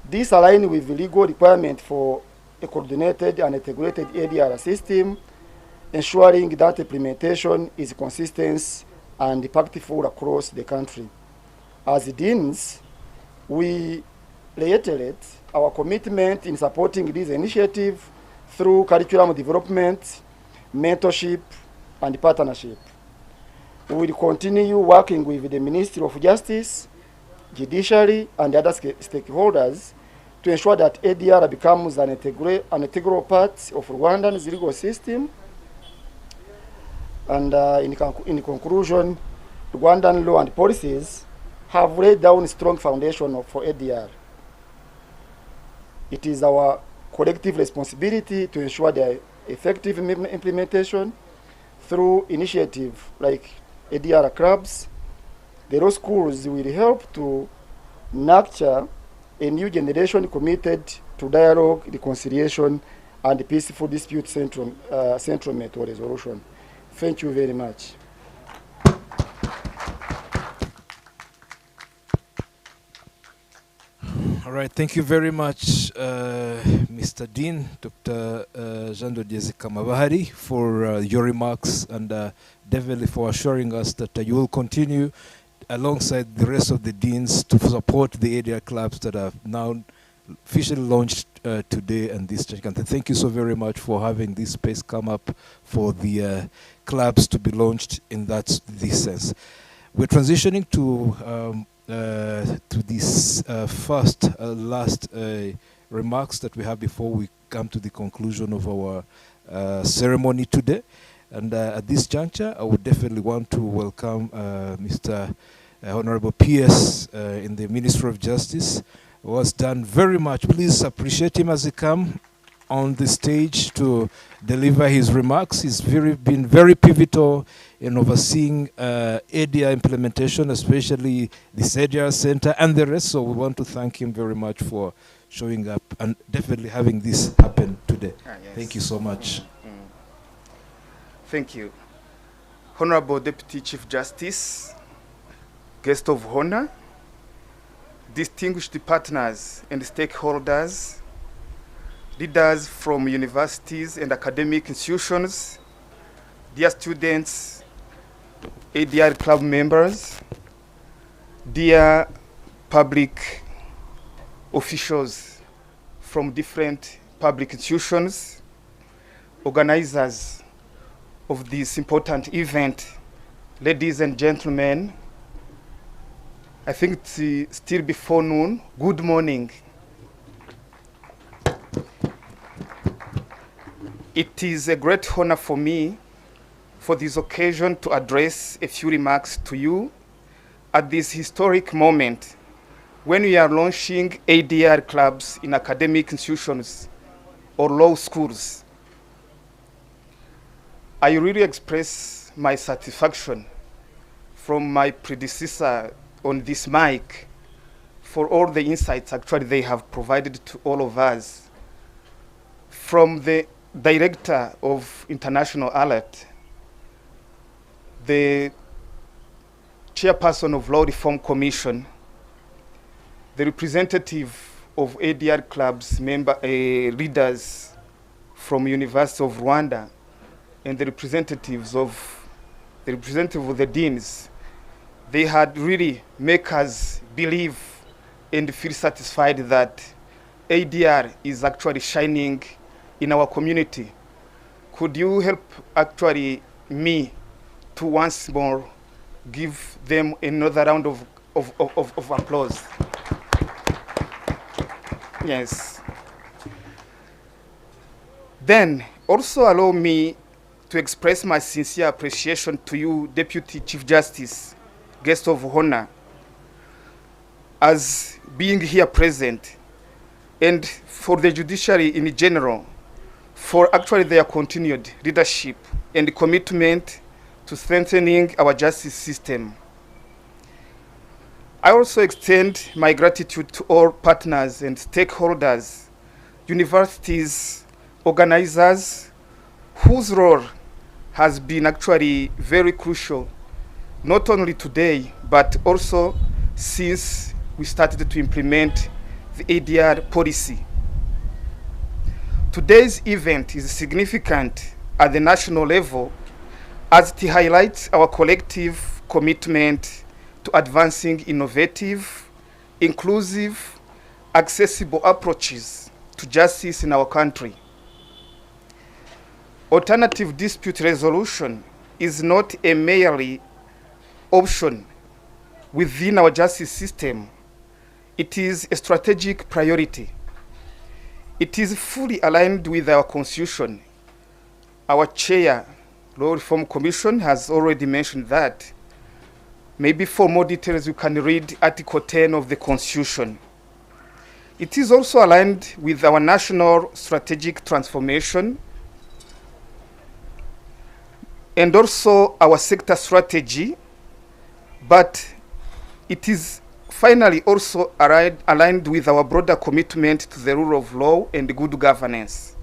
This aligns with the legal requirement for a coordinated and integrated ADR system, ensuring that implementation is consistent and impactful across the country. As deans, we reiterate our commitment in supporting this initiative through curriculum development, mentorship, and partnership. We will continue working with the Ministry of Justice, Judiciary, and other stakeholders to ensure that ADR becomes an integral part of Rwanda's legal system. And in conclusion, Rwandan law and policies have laid down a strong foundation for ADR. It is our collective responsibility to ensure their effective implementation through initiatives like ADR clubs. The law schools will help to nurture a new generation committed to dialogue, reconciliation, and peaceful dispute settlement or resolution. Thank you very much. All right, thank you very much, Mr. Dean, Dr. Jean de Dieu Kamabahari, for your remarks and definitely for assuring us that you will continue alongside the rest of the deans to support the ADR clubs that are now officially launched today and this church. And thank you so very much for having this space come up for the clubs to be launched in this sense. We're transitioning to this last remarks that we have before we come to the conclusion of our ceremony today. And at this juncture, I would definitely want to welcome Mr. Honorable P.S. In the Ministry of Justice, who has done very much. Please appreciate him as he comes on the stage to deliver his remarks. He's been very pivotal in overseeing ADR implementation, especially this ADR Center and the rest. So we want to thank him very much for showing up and definitely having this happen today. Yes. Thank you so much. Thank you. Honorable Deputy Chief Justice, guest of honor, distinguished partners and stakeholders, leaders from universities and academic institutions, dear students, ADR club members, dear public officials from different public institutions, organizers of this important event, ladies and gentlemen, I think it's still before noon. Good morning. It is a great honor for me for this occasion to address a few remarks to you at this historic moment when we are launching ADR clubs in academic institutions or law schools. I really express my satisfaction from my predecessor on this mic for all the insights actually they have provided to all of us. From the Director of International Alert, the Chairperson of Law Reform Commission, the representative of ADR clubs leaders from University of Rwanda, and the representative of the deans, they had really make us believe and feel satisfied that ADR is actually shining in our community. Could you help actually me to once more give them another round of applause. Yes. Then also allow me to express my sincere appreciation to you, Deputy Chief Justice, guest of honor, as being here present, and for the judiciary in general, for actually their continued leadership and commitment to strengthening our justice system. I also extend my gratitude to all partners and stakeholders, universities, organizers, whose role has been actually very crucial, not only today, but also since we started to implement the ADR policy. Today's event is significant at the national level as it highlights our collective commitment to advancing innovative, inclusive, accessible approaches to justice in our country. Alternative dispute resolution is not a merely option within our justice system. It is a strategic priority. It is fully aligned with our constitution. Our chair, Law Reform Commission, has already mentioned that. Maybe for more details, you can read Article 10 of the Constitution. It is also aligned with our national strategic transformation and also our sector strategy, but it is finally also aligned with our broader commitment to the rule of law and good governance.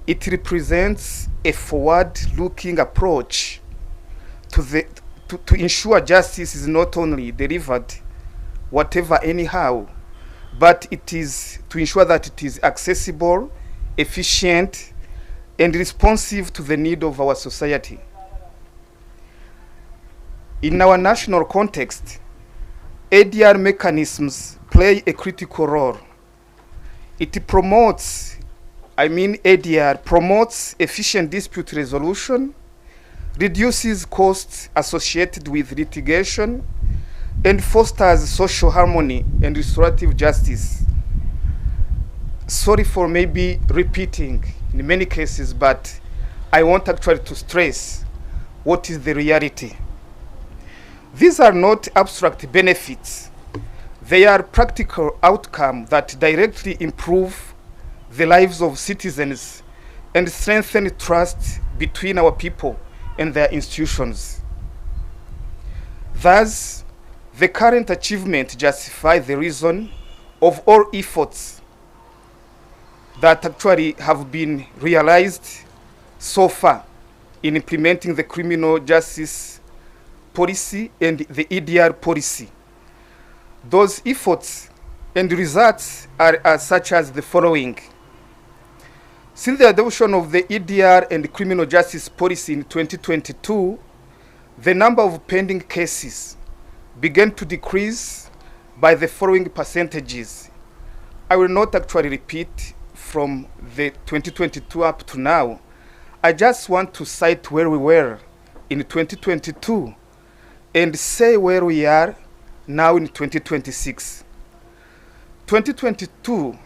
It represents a forward-looking approach to ensure justice is not only delivered whatever anyhow, but it is to ensure that it is accessible, efficient, and responsive to the need of our society. In our national context, ADR mechanisms play a critical role. It promotes, ADR promotes efficient dispute resolution, reduces costs associated with litigation, and fosters social harmony and restorative justice. Sorry for maybe repeating in many cases, but I want actually to stress what is the reality. These are not abstract benefits. They are practical outcomes that directly improve the lives of citizens and strengthen trust between our people and their institutions. Thus, the current achievement justifies the reason of all efforts that actually have been realized so far in implementing the criminal justice policy and the EDR policy. Those efforts and results are such as the following. Since the adoption of the EDR and criminal justice policy in 2022, the number of pending cases began to decrease by the following percentages. I will not actually repeat from the 2022 up to now. I just want to cite where we were in 2022 and say where we are now in 2026. 2022,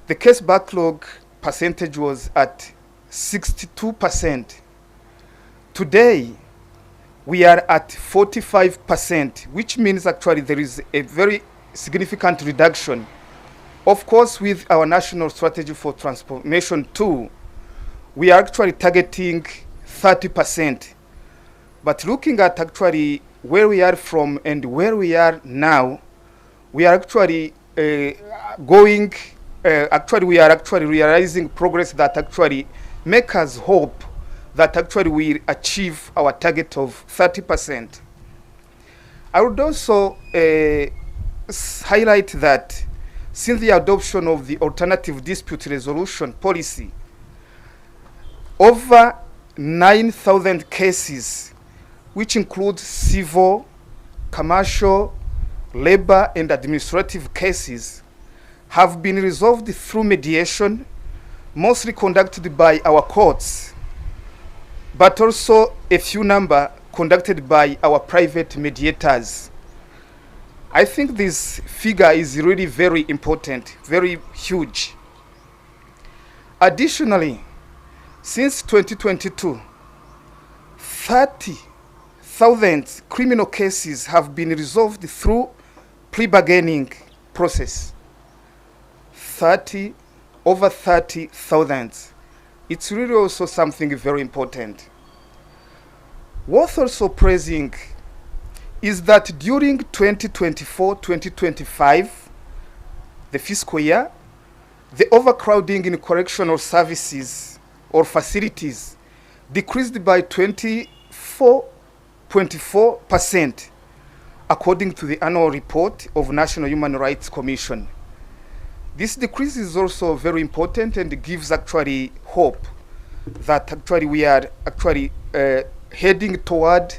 the case backlog percentage was at 62%. Today, we are at 45%, which means actually there is a very significant reduction. Of course, with our national strategy for transformation 2, we are actually targeting 30%. But looking at actually where we are from and where we are now, we are actually we are actually realizing progress that actually make us hope that actually we achieve our target of 30%. I would also highlight that since the adoption of the alternative dispute resolution policy, over 9,000 cases, which include civil, commercial, labor, and administrative cases, have been resolved through mediation, mostly conducted by our courts, but also a few number conducted by our private mediators. I think this figure is really very important, very huge. Additionally, since 2022, 30,000 criminal cases have been resolved through plea bargaining process. Over 30,000. It's really also something very important. Worth also praising is that during 2024-2025, the fiscal year, the overcrowding in correctional services or facilities decreased by 24.4%, according to the annual report of National Human Rights Commission. This decrease is also very important and gives actually hope that actually we are actually heading toward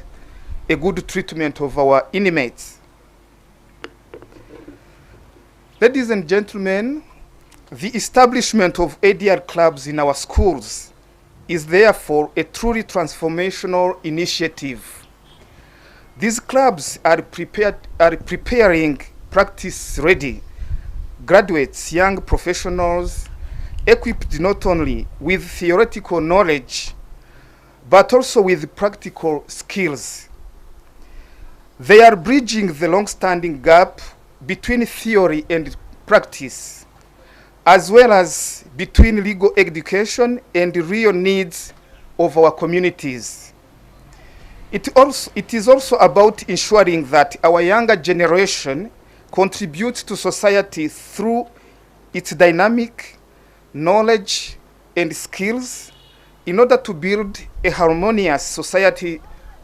a good treatment of our inmates. Ladies and gentlemen, the establishment of ADR clubs in our schools is therefore a truly transformational initiative. These clubs are preparing practice-ready graduates, young professionals, equipped not only with theoretical knowledge, but also with practical skills. They are bridging the long-standing gap between theory and practice, as well as between legal education and the real needs of our communities. It is also about ensuring that our younger generation contributes to society through its dynamic knowledge and skills in order to build a harmonious society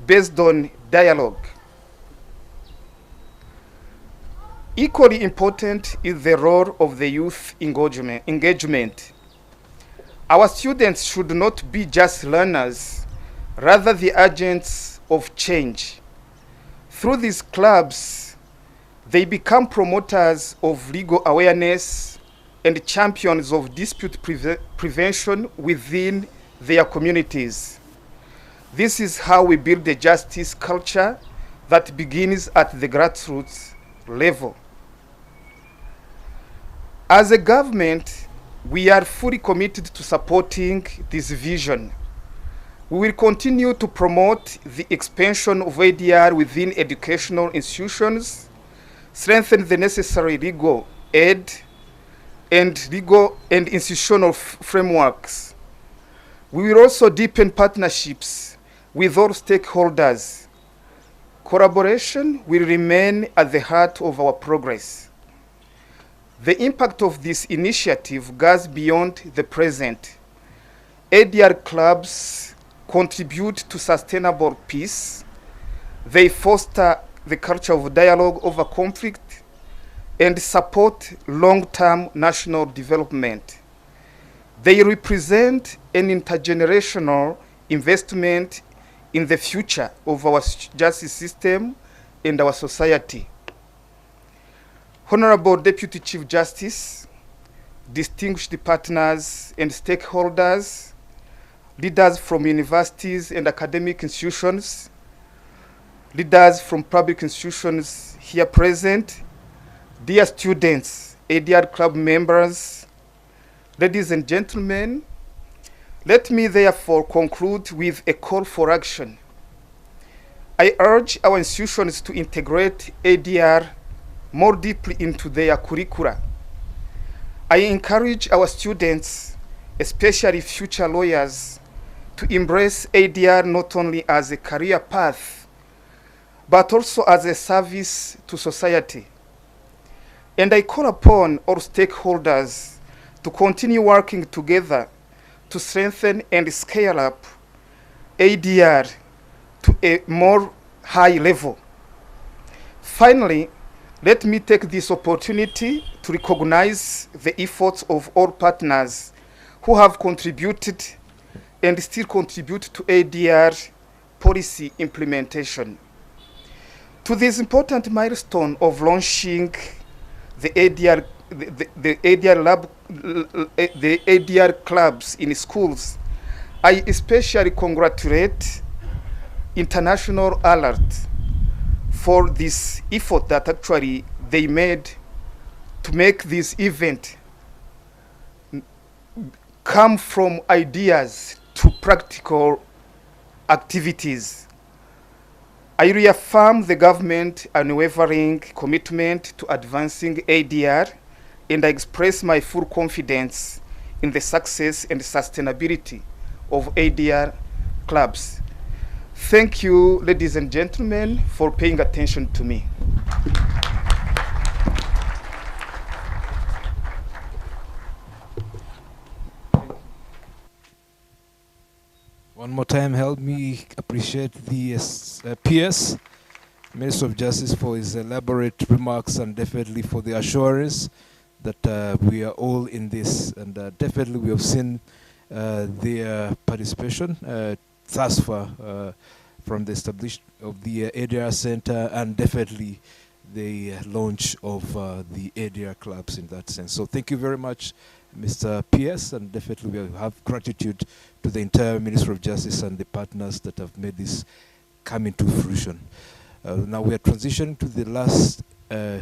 based on dialogue. Equally important is the role of the youth engagement. Our students should not be just learners, rather the agents of change. Through these clubs, they become promoters of legal awareness and champions of dispute prevention within their communities. This is how we build a justice culture that begins at the grassroots level. As a government, we are fully committed to supporting this vision. We will continue to promote the expansion of ADR within educational institutions, strengthen the necessary legal aid and legal and institutional frameworks. We will also deepen partnerships with all stakeholders. Collaboration will remain at the heart of our progress. The impact of this initiative goes beyond the present. ADR clubs contribute to sustainable peace. They foster the culture of dialogue over conflict and support long-term national development. They represent an intergenerational investment in the future of our justice system and our society. Honorable Deputy Chief Justice, distinguished partners and stakeholders, leaders from universities and academic institutions, leaders from public institutions here present, dear students, ADR club members, ladies and gentlemen, let me therefore conclude with a call for action. I urge our institutions to integrate ADR more deeply into their curricula. I encourage our students, especially future lawyers, to embrace ADR not only as a career path, but also as a service to society. And I call upon all stakeholders to continue working together to strengthen and scale up ADR to a more high level. Finally, let me take this opportunity to recognize the efforts of all partners who have contributed and still contribute to ADR policy implementation. To this important milestone of launching the ADR ADR clubs in schools, I especially congratulate international alert for this effort that actually they made to make this event come from ideas to practical activities. I reaffirm the government unwavering commitment to advancing ADR, and I express my full confidence in the success and sustainability of ADR clubs. Thank you, ladies and gentlemen, for paying attention to me. One more time, help me appreciate the PS, Minister of Justice, for his elaborate remarks and definitely for the assurance that we are all in this. And definitely we have seen their participation thus far from the establishment of the ADR Center and definitely the launch of the ADR clubs in that sense. So thank you very much, Mr. PS, and definitely we have gratitude to the entire Ministry of Justice and the partners that have made this come into fruition. Now we are transitioning to the last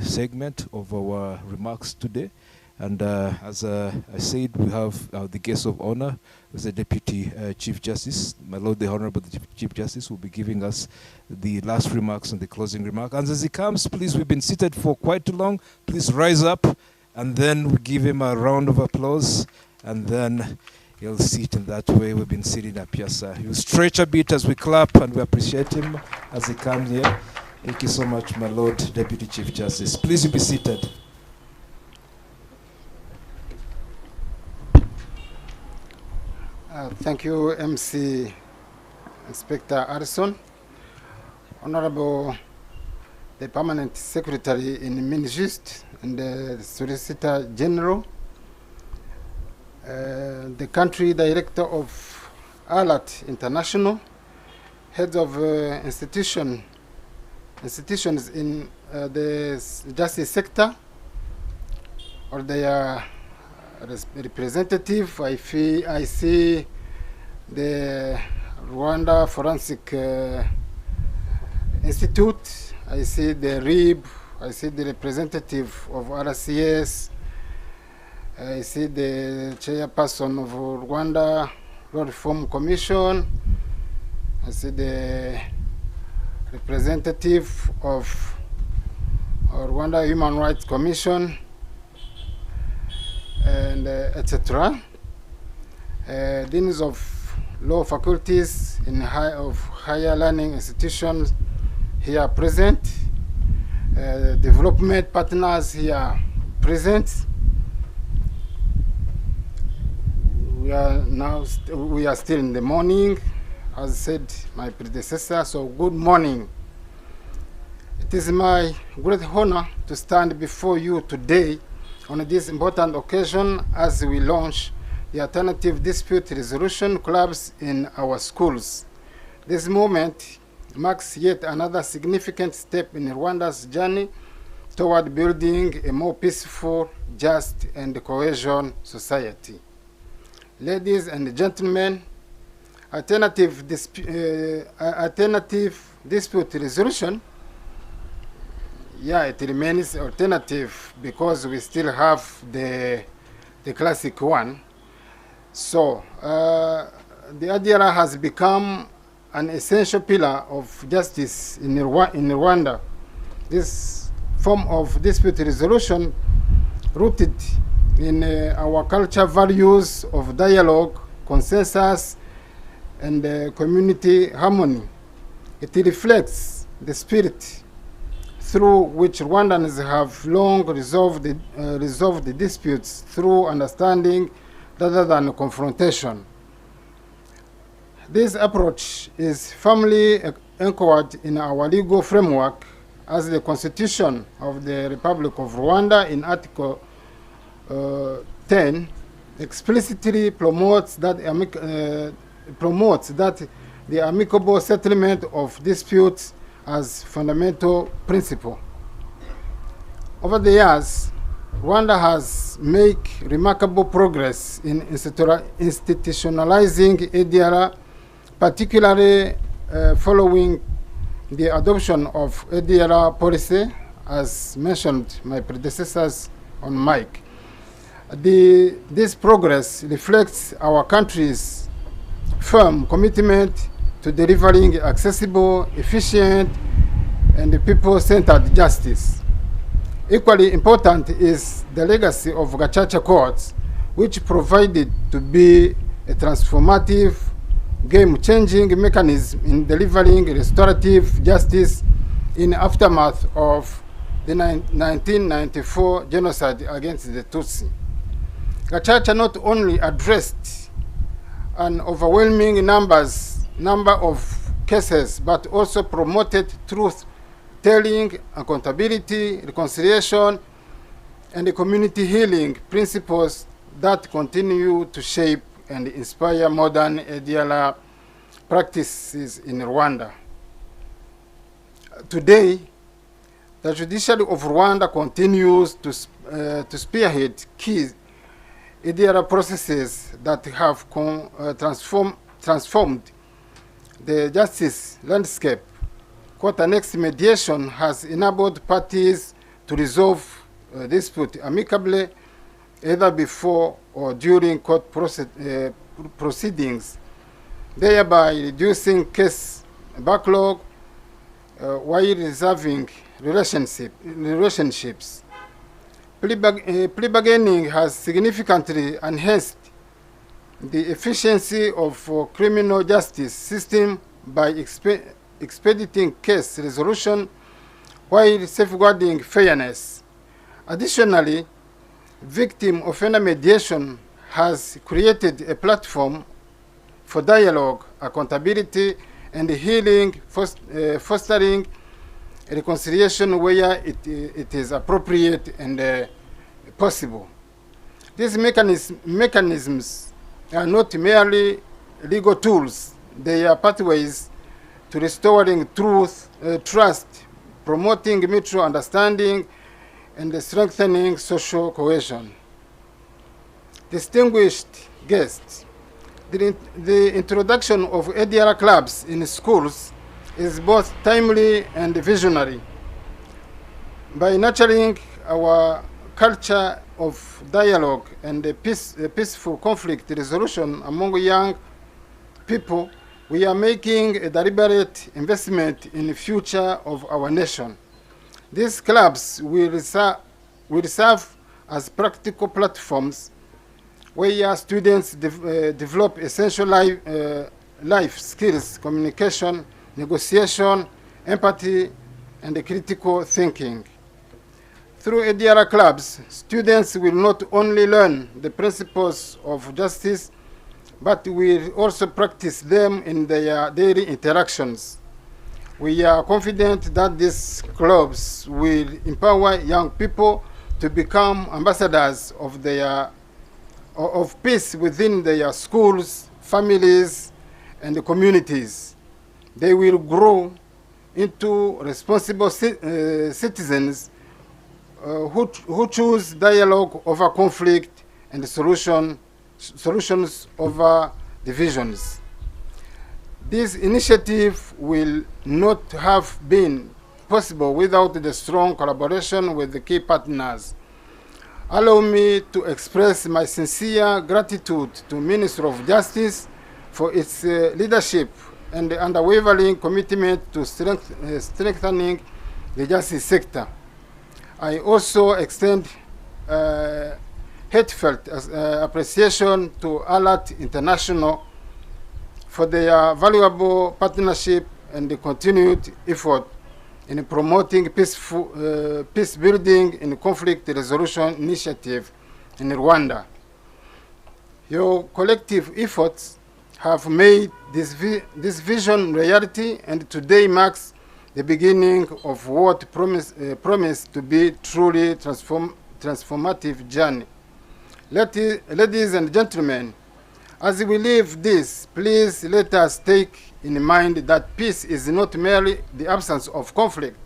segment of our remarks today. And as I said, we have the guest of honor, who's the Deputy Chief Justice. My Lord, the Honorable Chief Justice will be giving us the last remarks and the closing remark. And as he comes, please, we've been seated for quite too long. Please rise up, and then we give him a round of applause, and then he'll sit in that way. We've been sitting up here, sir. He'll stretch a bit as we clap, and we appreciate him as he comes here. Thank you so much, my Lord, Deputy Chief Justice. Please, you be seated. Thank you, MC Inspector Addison. Honorable the Permanent Secretary in Minjust and the Solicitor General, the Country Director of ALAT International, heads of institutions in the justice sector, or their representative. I see the Rwanda Forensic Institute, I see the RIB, I see the representative of RCS, I see the chairperson of Rwanda Law Reform Commission, I see the representative of Rwanda Human Rights Commission, and etc. Deans of law faculties in higher learning institutions here present, development partners here present. We are still in the morning, as said my predecessor, so good morning. It is my great honor to stand before you today on this important occasion as we launch the alternative dispute resolution clubs in our schools. This moment marks yet another significant step in Rwanda's journey toward building a more peaceful, just, and cohesion society. Ladies and gentlemen, alternative dispute resolution, yeah, it remains alternative because we still have the classic one. So the ADR has become an essential pillar of justice in Rwanda. This form of dispute resolution rooted in our culture values of dialogue, consensus, and community harmony. It reflects the spirit through which Rwandans have long resolved the disputes through understanding rather than confrontation. This approach is firmly anchored in our legal framework as the Constitution of the Republic of Rwanda in Article 10 explicitly promotes that the amicable settlement of disputes as fundamental principle. Over the years, Rwanda has made remarkable progress in institutionalizing ADR, particularly following the adoption of ADR policy, as mentioned my predecessors on mic. This progress reflects our country's firm commitment to delivering accessible, efficient, and people-centered justice. Equally important is the legacy of Gacaca courts, which provided to be a transformative, game-changing mechanism in delivering restorative justice in aftermath of the 1994 genocide against the Tutsi. Gacaca not only addressed an overwhelming number of cases, but also promoted truth-telling, accountability, reconciliation, and community healing principles that continue to shape and inspire modern ADR practices in Rwanda. Today, the judiciary of Rwanda continues to spearhead key ADR processes that have transformed the justice landscape. Court-annexed mediation has enabled parties to resolve dispute amicably, either before or during court proceedings, thereby reducing case backlog while reserving relationships. Plea bargaining has significantly enhanced the efficiency of criminal justice system by expediting case resolution while safeguarding fairness. Additionally, victim offender mediation has created a platform for dialogue, accountability, and healing, fostering reconciliation where it is appropriate and possible. These mechanisms are not merely legal tools, they are pathways to restoring trust, promoting mutual understanding, and strengthening social cohesion. Distinguished guests, the introduction of ADR clubs in schools is both timely and visionary. By nurturing our culture of dialogue and peaceful conflict resolution among young people, we are making a deliberate investment in the future of our nation. These clubs will serve as practical platforms where students develop essential life skills, communication, negotiation, empathy, and critical thinking. Through ADR clubs, students will not only learn the principles of justice, but will also practice them in their daily interactions. We are confident that these clubs will empower young people to become ambassadors of peace within their schools, families, and communities. They will grow into responsible citizens who choose dialogue over conflict and solutions over divisions. This initiative will not have been possible without the strong collaboration with the key partners. Allow me to express my sincere gratitude to Ministry of Justice for its leadership and the unwavering commitment to strengthening the justice sector. I also extend heartfelt appreciation to Alert International for their valuable partnership and the continued effort in promoting peace building and conflict resolution initiative in Rwanda. Your collective efforts have made this vision reality, and today marks the beginning of what promised to be truly transformative journey. Ladies and gentlemen, as we leave this, please let us take in mind that peace is not merely the absence of conflict,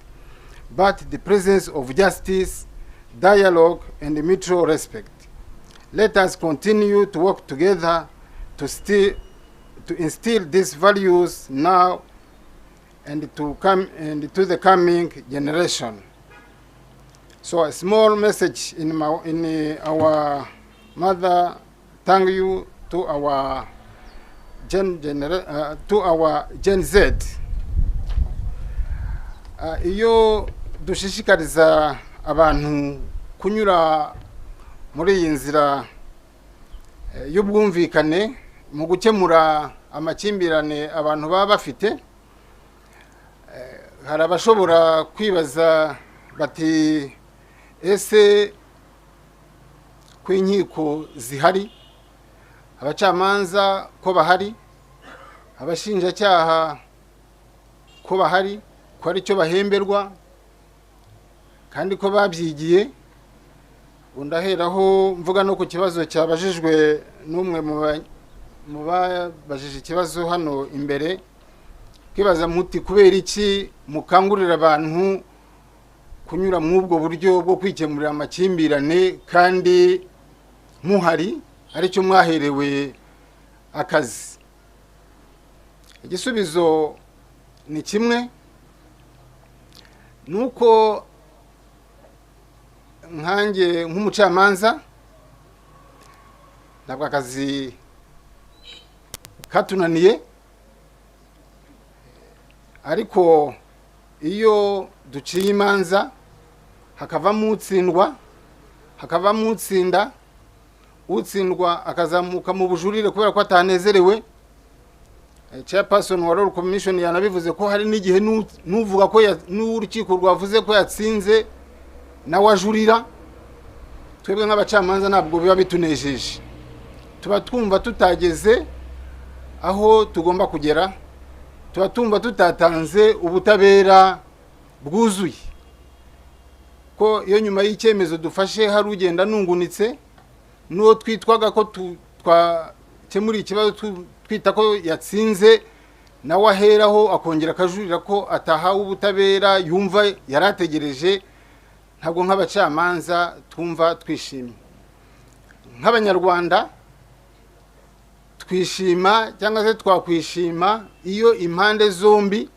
but the presence of justice, dialogue, and mutual respect. Let us continue to work together to instill these values now and to the coming generation. So a small message in our mother, thank you to our Gen Z. Iyo dushishikariza abantu kunyura muri iyi nzira y'ubwumvikane mu gukemura amakimbirane abantu baba bafite, hari abashobora kwibaza bati ese ku inkiko zihari, abacamanza ko bahari, abashinjacyaha ko bahari, ko ari cyo bahemberwa kandi ko babyigiye. Undaheraho mvuga no ku kibazo cyabajijwe n'umwe mu babajije ikibazo hano imbere, kwibaza muti kubera iki mukangurira abantu kunyura mu ubwo buryo bwo kwikemurira amakimbirane kandi muhari ari cyo mwaherewe akazi. Igisubizo ni kimwe, nuko nkanjye nk'umucamanza ntabwo akazi katunaniye, ariko iyo duciye imanza hakavamo utsindwa, hakavamo utsinda, utsindwa akazamuka mu bujurire kubera ko atanezerewe. Chairperson wa Royal Commission yanabivuze ko hari n'igihe nuvuga ko n'urukiko rwavuze ko yatsinze nawe ajurira. Twebwe nk'abacamanza ntabwo biba bitunejeje, tuba twumva tutageze aho tugomba kugera, tuba tumva tutatanze ubutabera bwuzuye, ko iyo nyuma y'icyemezo dufashe hari ugenda nungunitse, n'uwo twitwaga ko twakemura ikibazo twita ko yatsinze nawe aheraho akongera akajurira ko atahawe ubutabera yumva yarategereje. Ntabwo nk'abacamanza twumva twishimye. Nk'abanyarwanda twishima cyangwa se twakwishima iyo impande zombi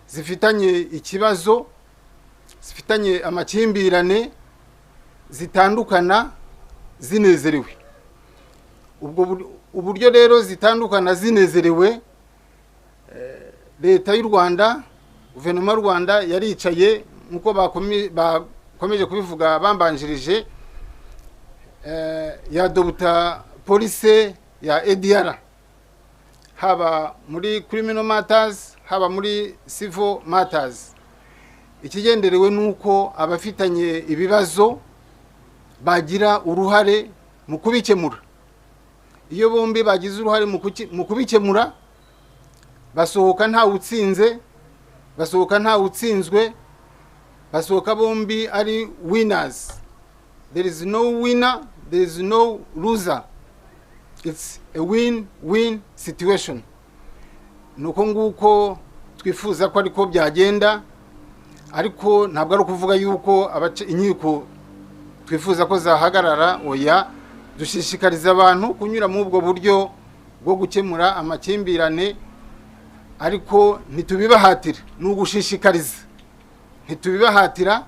zifitanye ikibazo, zifitanye amakimbirane, zitandukana zinezerewe. Ubwo uburyo rero zitandukana zinezerewe, leta y'u Rwanda, guverinoma y'u Rwanda yaricaye nkuko bakomeje kubivuga bambanjirije, ya Dr. Police ya ADR, haba muri criminal matters, haba muri civil matters. Ikigenderewe nuko abafitanye ibibazo bagira uruhare mu kubikemura. Iyo bombi bagize uruhare mu kubikemura, basohoka nta utsinze, basohoka nta utsinzwe, basohoka bombi ari winners. There is no winner, there is no loser. It's a win-win situation. Nuko nguko twifuza ko ariko byagenda, ariko ntabwo ari ukuvuga yuko inkiko twifuza ko zahagarara. Oya, dushishikariza abantu kunyura mu ubwo buryo bwo gukemura amakimbirane, ariko ntitubibahatira. N'ugushishikariza, ntitubibahatira.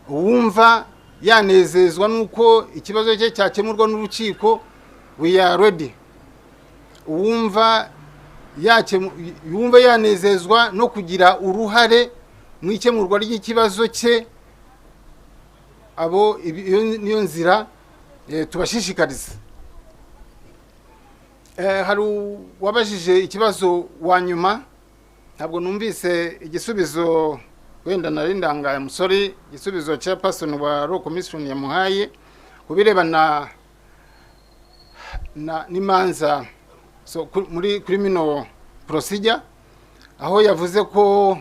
Uwumva yanezezwa nuko ikibazo cye cyakemurwa n'urukiko, we are ready. Uwumva yanezezwa no kugira uruhare mu ikemurwa ry'ikibazo cye, abo niyo nzira tubashishikariza. Hari wabajije ikibazo wa nyuma, ntabwo numvise igisubizo, wenda nari ndangaye musore, igisubizo cya Chairperson wa Royal Commission yamuhaye kubirebana n'imanza muri criminal procedure, aho yavuze ko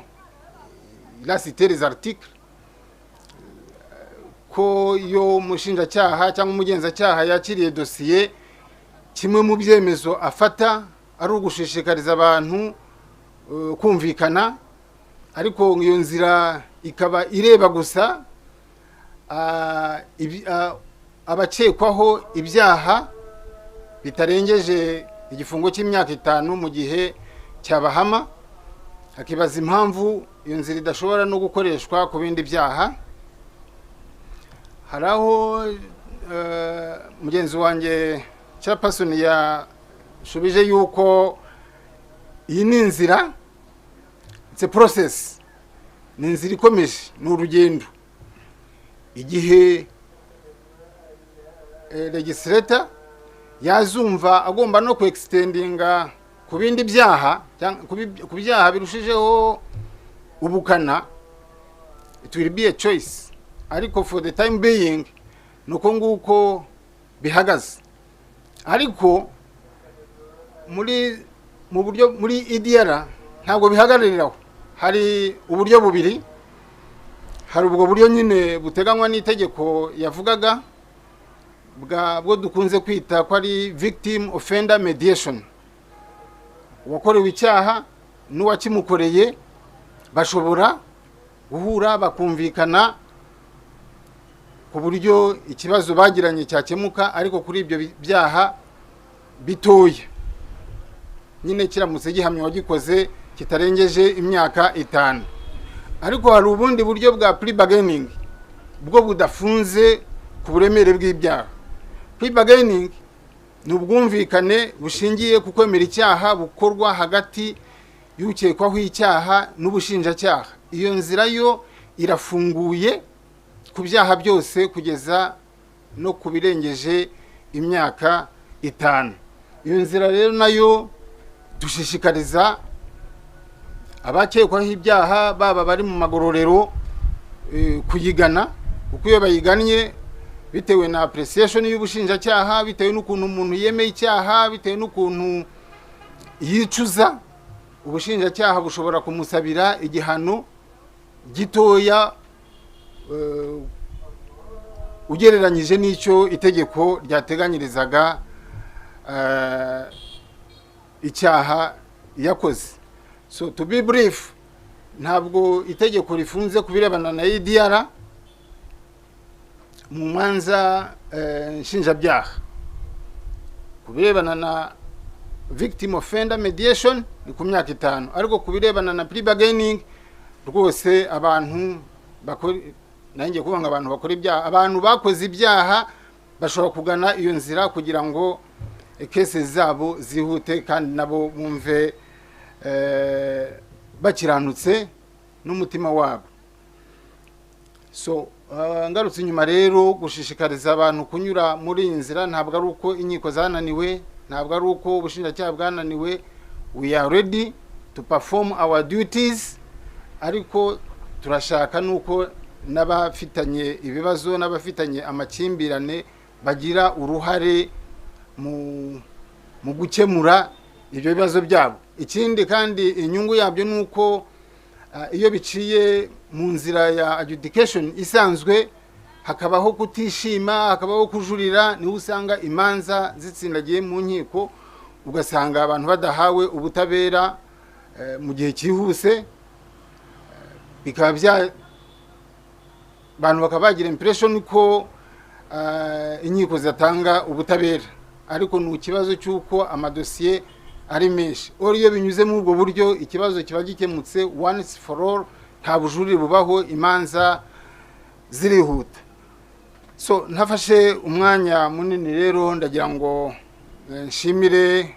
la cité les articles, ko yo umushinjacyaha cyangwa umugenzacyaha yakiriye dosiye, kimwe mu byemezo afata ari ugushishikariza abantu kumvikana, ariko iyo nzira ikaba ireba gusa abakekwaho ibyaha bitarengeje igifungo cy'imyaka 5 mu gihe cyabahama, akibaza impamvu iyo nzira idashobora no gukoreshwa ku bindi byaha. Hari aho mugenzi wanjye chairperson yashubije yuko iyi ni inzira, it's a process, ni inzira ikomeje, ni urugendo. Igihe legislator yazumva agomba no ku-extendinga ku bindi byaha, ku byaha birushijeho ubukana, it will be a choice. Ariko for the time being nuko nguko bihagaze. Ariko mu buryo muri EDR ntabwo bihagarariraho, hari uburyo bubiri. Hari ubwo buryo nyine buteganywa n'itegeko yavugaga bwo dukunze kwita ko ari victim offender mediation. Uwakorewe icyaha n'uwakimukoreye bashobora guhura bakumvikana ku buryo ikibazo bagiranye cyakemuka, ariko kuri ibyo byaha bitoya nyine kiramutse gihamye wagikoze kitarengeje imyaka 5. Ariko hari ubundi buryo bwa plea bargaining bwo budafunze ku buremere bw'ibyaha. Plea bargaining ni ubwumvikane bushingiye ku kwemera icyaha bukorwa hagati y'ukekwaho icyaha n'ubushinjacyaha. Iyo nzira yo irafunguye ku byaha byose kugeza no kubirengeje imyaka 5. Iyo nzira rero nayo dushishikariza abakekwaho ibyaha baba bari mu magororero kuyigana, kuko iyo bayigannye bitewe na appreciation y'ubushinjacyaha, bitewe n'ukuntu umuntu yemeye icyaha, bitewe n'ukuntu yicuza, ubushinjacyaha bushobora kumusabira igihano gitoya ugereranyije n'icyo itegeko ryateganyirizaga icyaha yakoze. So to be brief, ntabwo itegeko rifunze kubirebana na EDR mu manza nshinjabyaha. Kubirebana na victim offender mediation ni ku myaka 5, ariko kubirebana na plea bargaining rwose abantu nanjye kubanga abantu bakora ibyaha, abantu bakoze ibyaha bashobora kugana iyo nzira kugira ngo cases zabo zihute kandi nabo bumve bakiranutse n'umutima wabo. So ngarutse inyuma rero gushishikariza abantu kunyura muri iyi nzira, ntabwo ari uko inkiko zananiwe, ntabwo ari uko ubushinjacyaha bwananiwe. We are ready to perform our duties, ariko turashaka nuko n'abafitanye ibibazo n'abafitanye amakimbirane bagira uruhare mu gukemura ibyo bibazo byabo. Ikindi kandi inyungu yabyo nuko iyo biciye mu nzira ya adjudication isanzwe hakabaho kutishima, hakabaho kujurira, ni usanga imanza zitsindagiye mu nkiko, ugasanga abantu badahawe ubutabera mu gihe cyihuse, bikaba abantu bakabagira impression ko inkiko zatanga ubutabera, ariko ni ikibazo cy'uko amadosiye ari menshi. Iyo binyuze mu ubwo buryo ikibazo kiba gikemutse once for all, nta bujurire bubaho, imanza zirihuta. So ntafashe umwanya munini rero ndagira ngo nshimire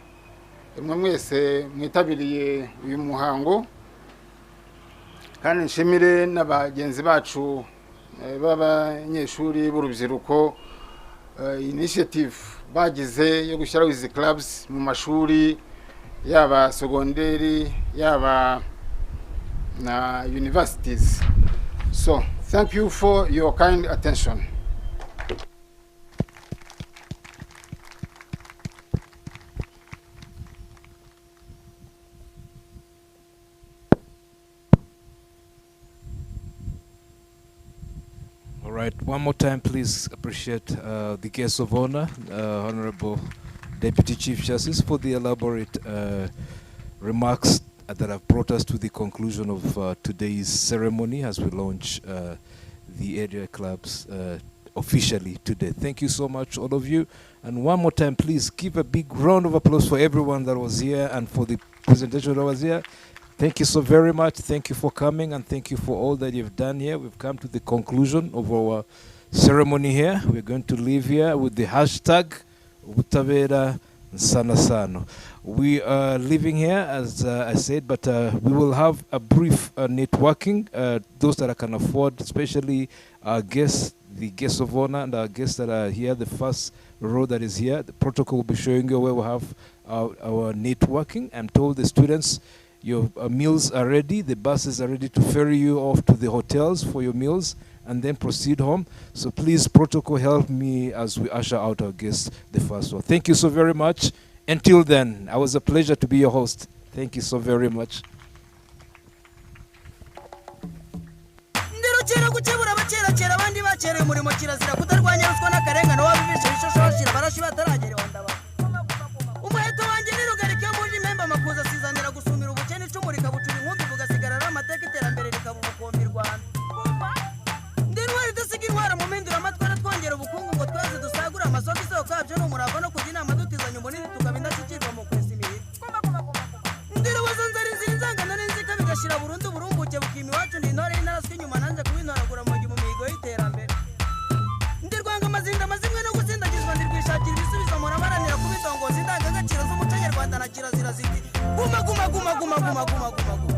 mwe mwese mwitabiriye uyu muhango, kandi nshimire n'abagenzi bacu b'abanyeshuri b'urubyiruko initiative bagize yo gushyiraho izi clubs mu mashuri yaba secondary yaba na universities. So thank you for your kind attention. All right, one more time, please appreciate the guest of honor, Honorable Deputy Chief Justice, for the elaborate remarks that have brought us to the conclusion of today's ceremony as we launch the area clubs officially today. Thank you so much, all of you. And one more time, please give a big round of applause for everyone that was here and for the presentation that was here. Thank you so very much. Thank you for coming and thank you for all that you've done here. We've come to the conclusion of our ceremony here. We're going to leave here with the hashtag Ubutabera Nsanasano. We are leaving here, as I said, but we will have a brief networking. Those that can afford, especially our guests, the guests of honor and our guests that are here, the first row that is here. The protocol will be showing you where we have our networking. I'm told the students, your meals are ready. The buses are ready to ferry you off to the hotels for your meals and then proceed home. So please, protocol, help me as we usher out our guests, the first one. Thank you so very much. Until then, it was a pleasure to be your host. Thank you so very much. Guma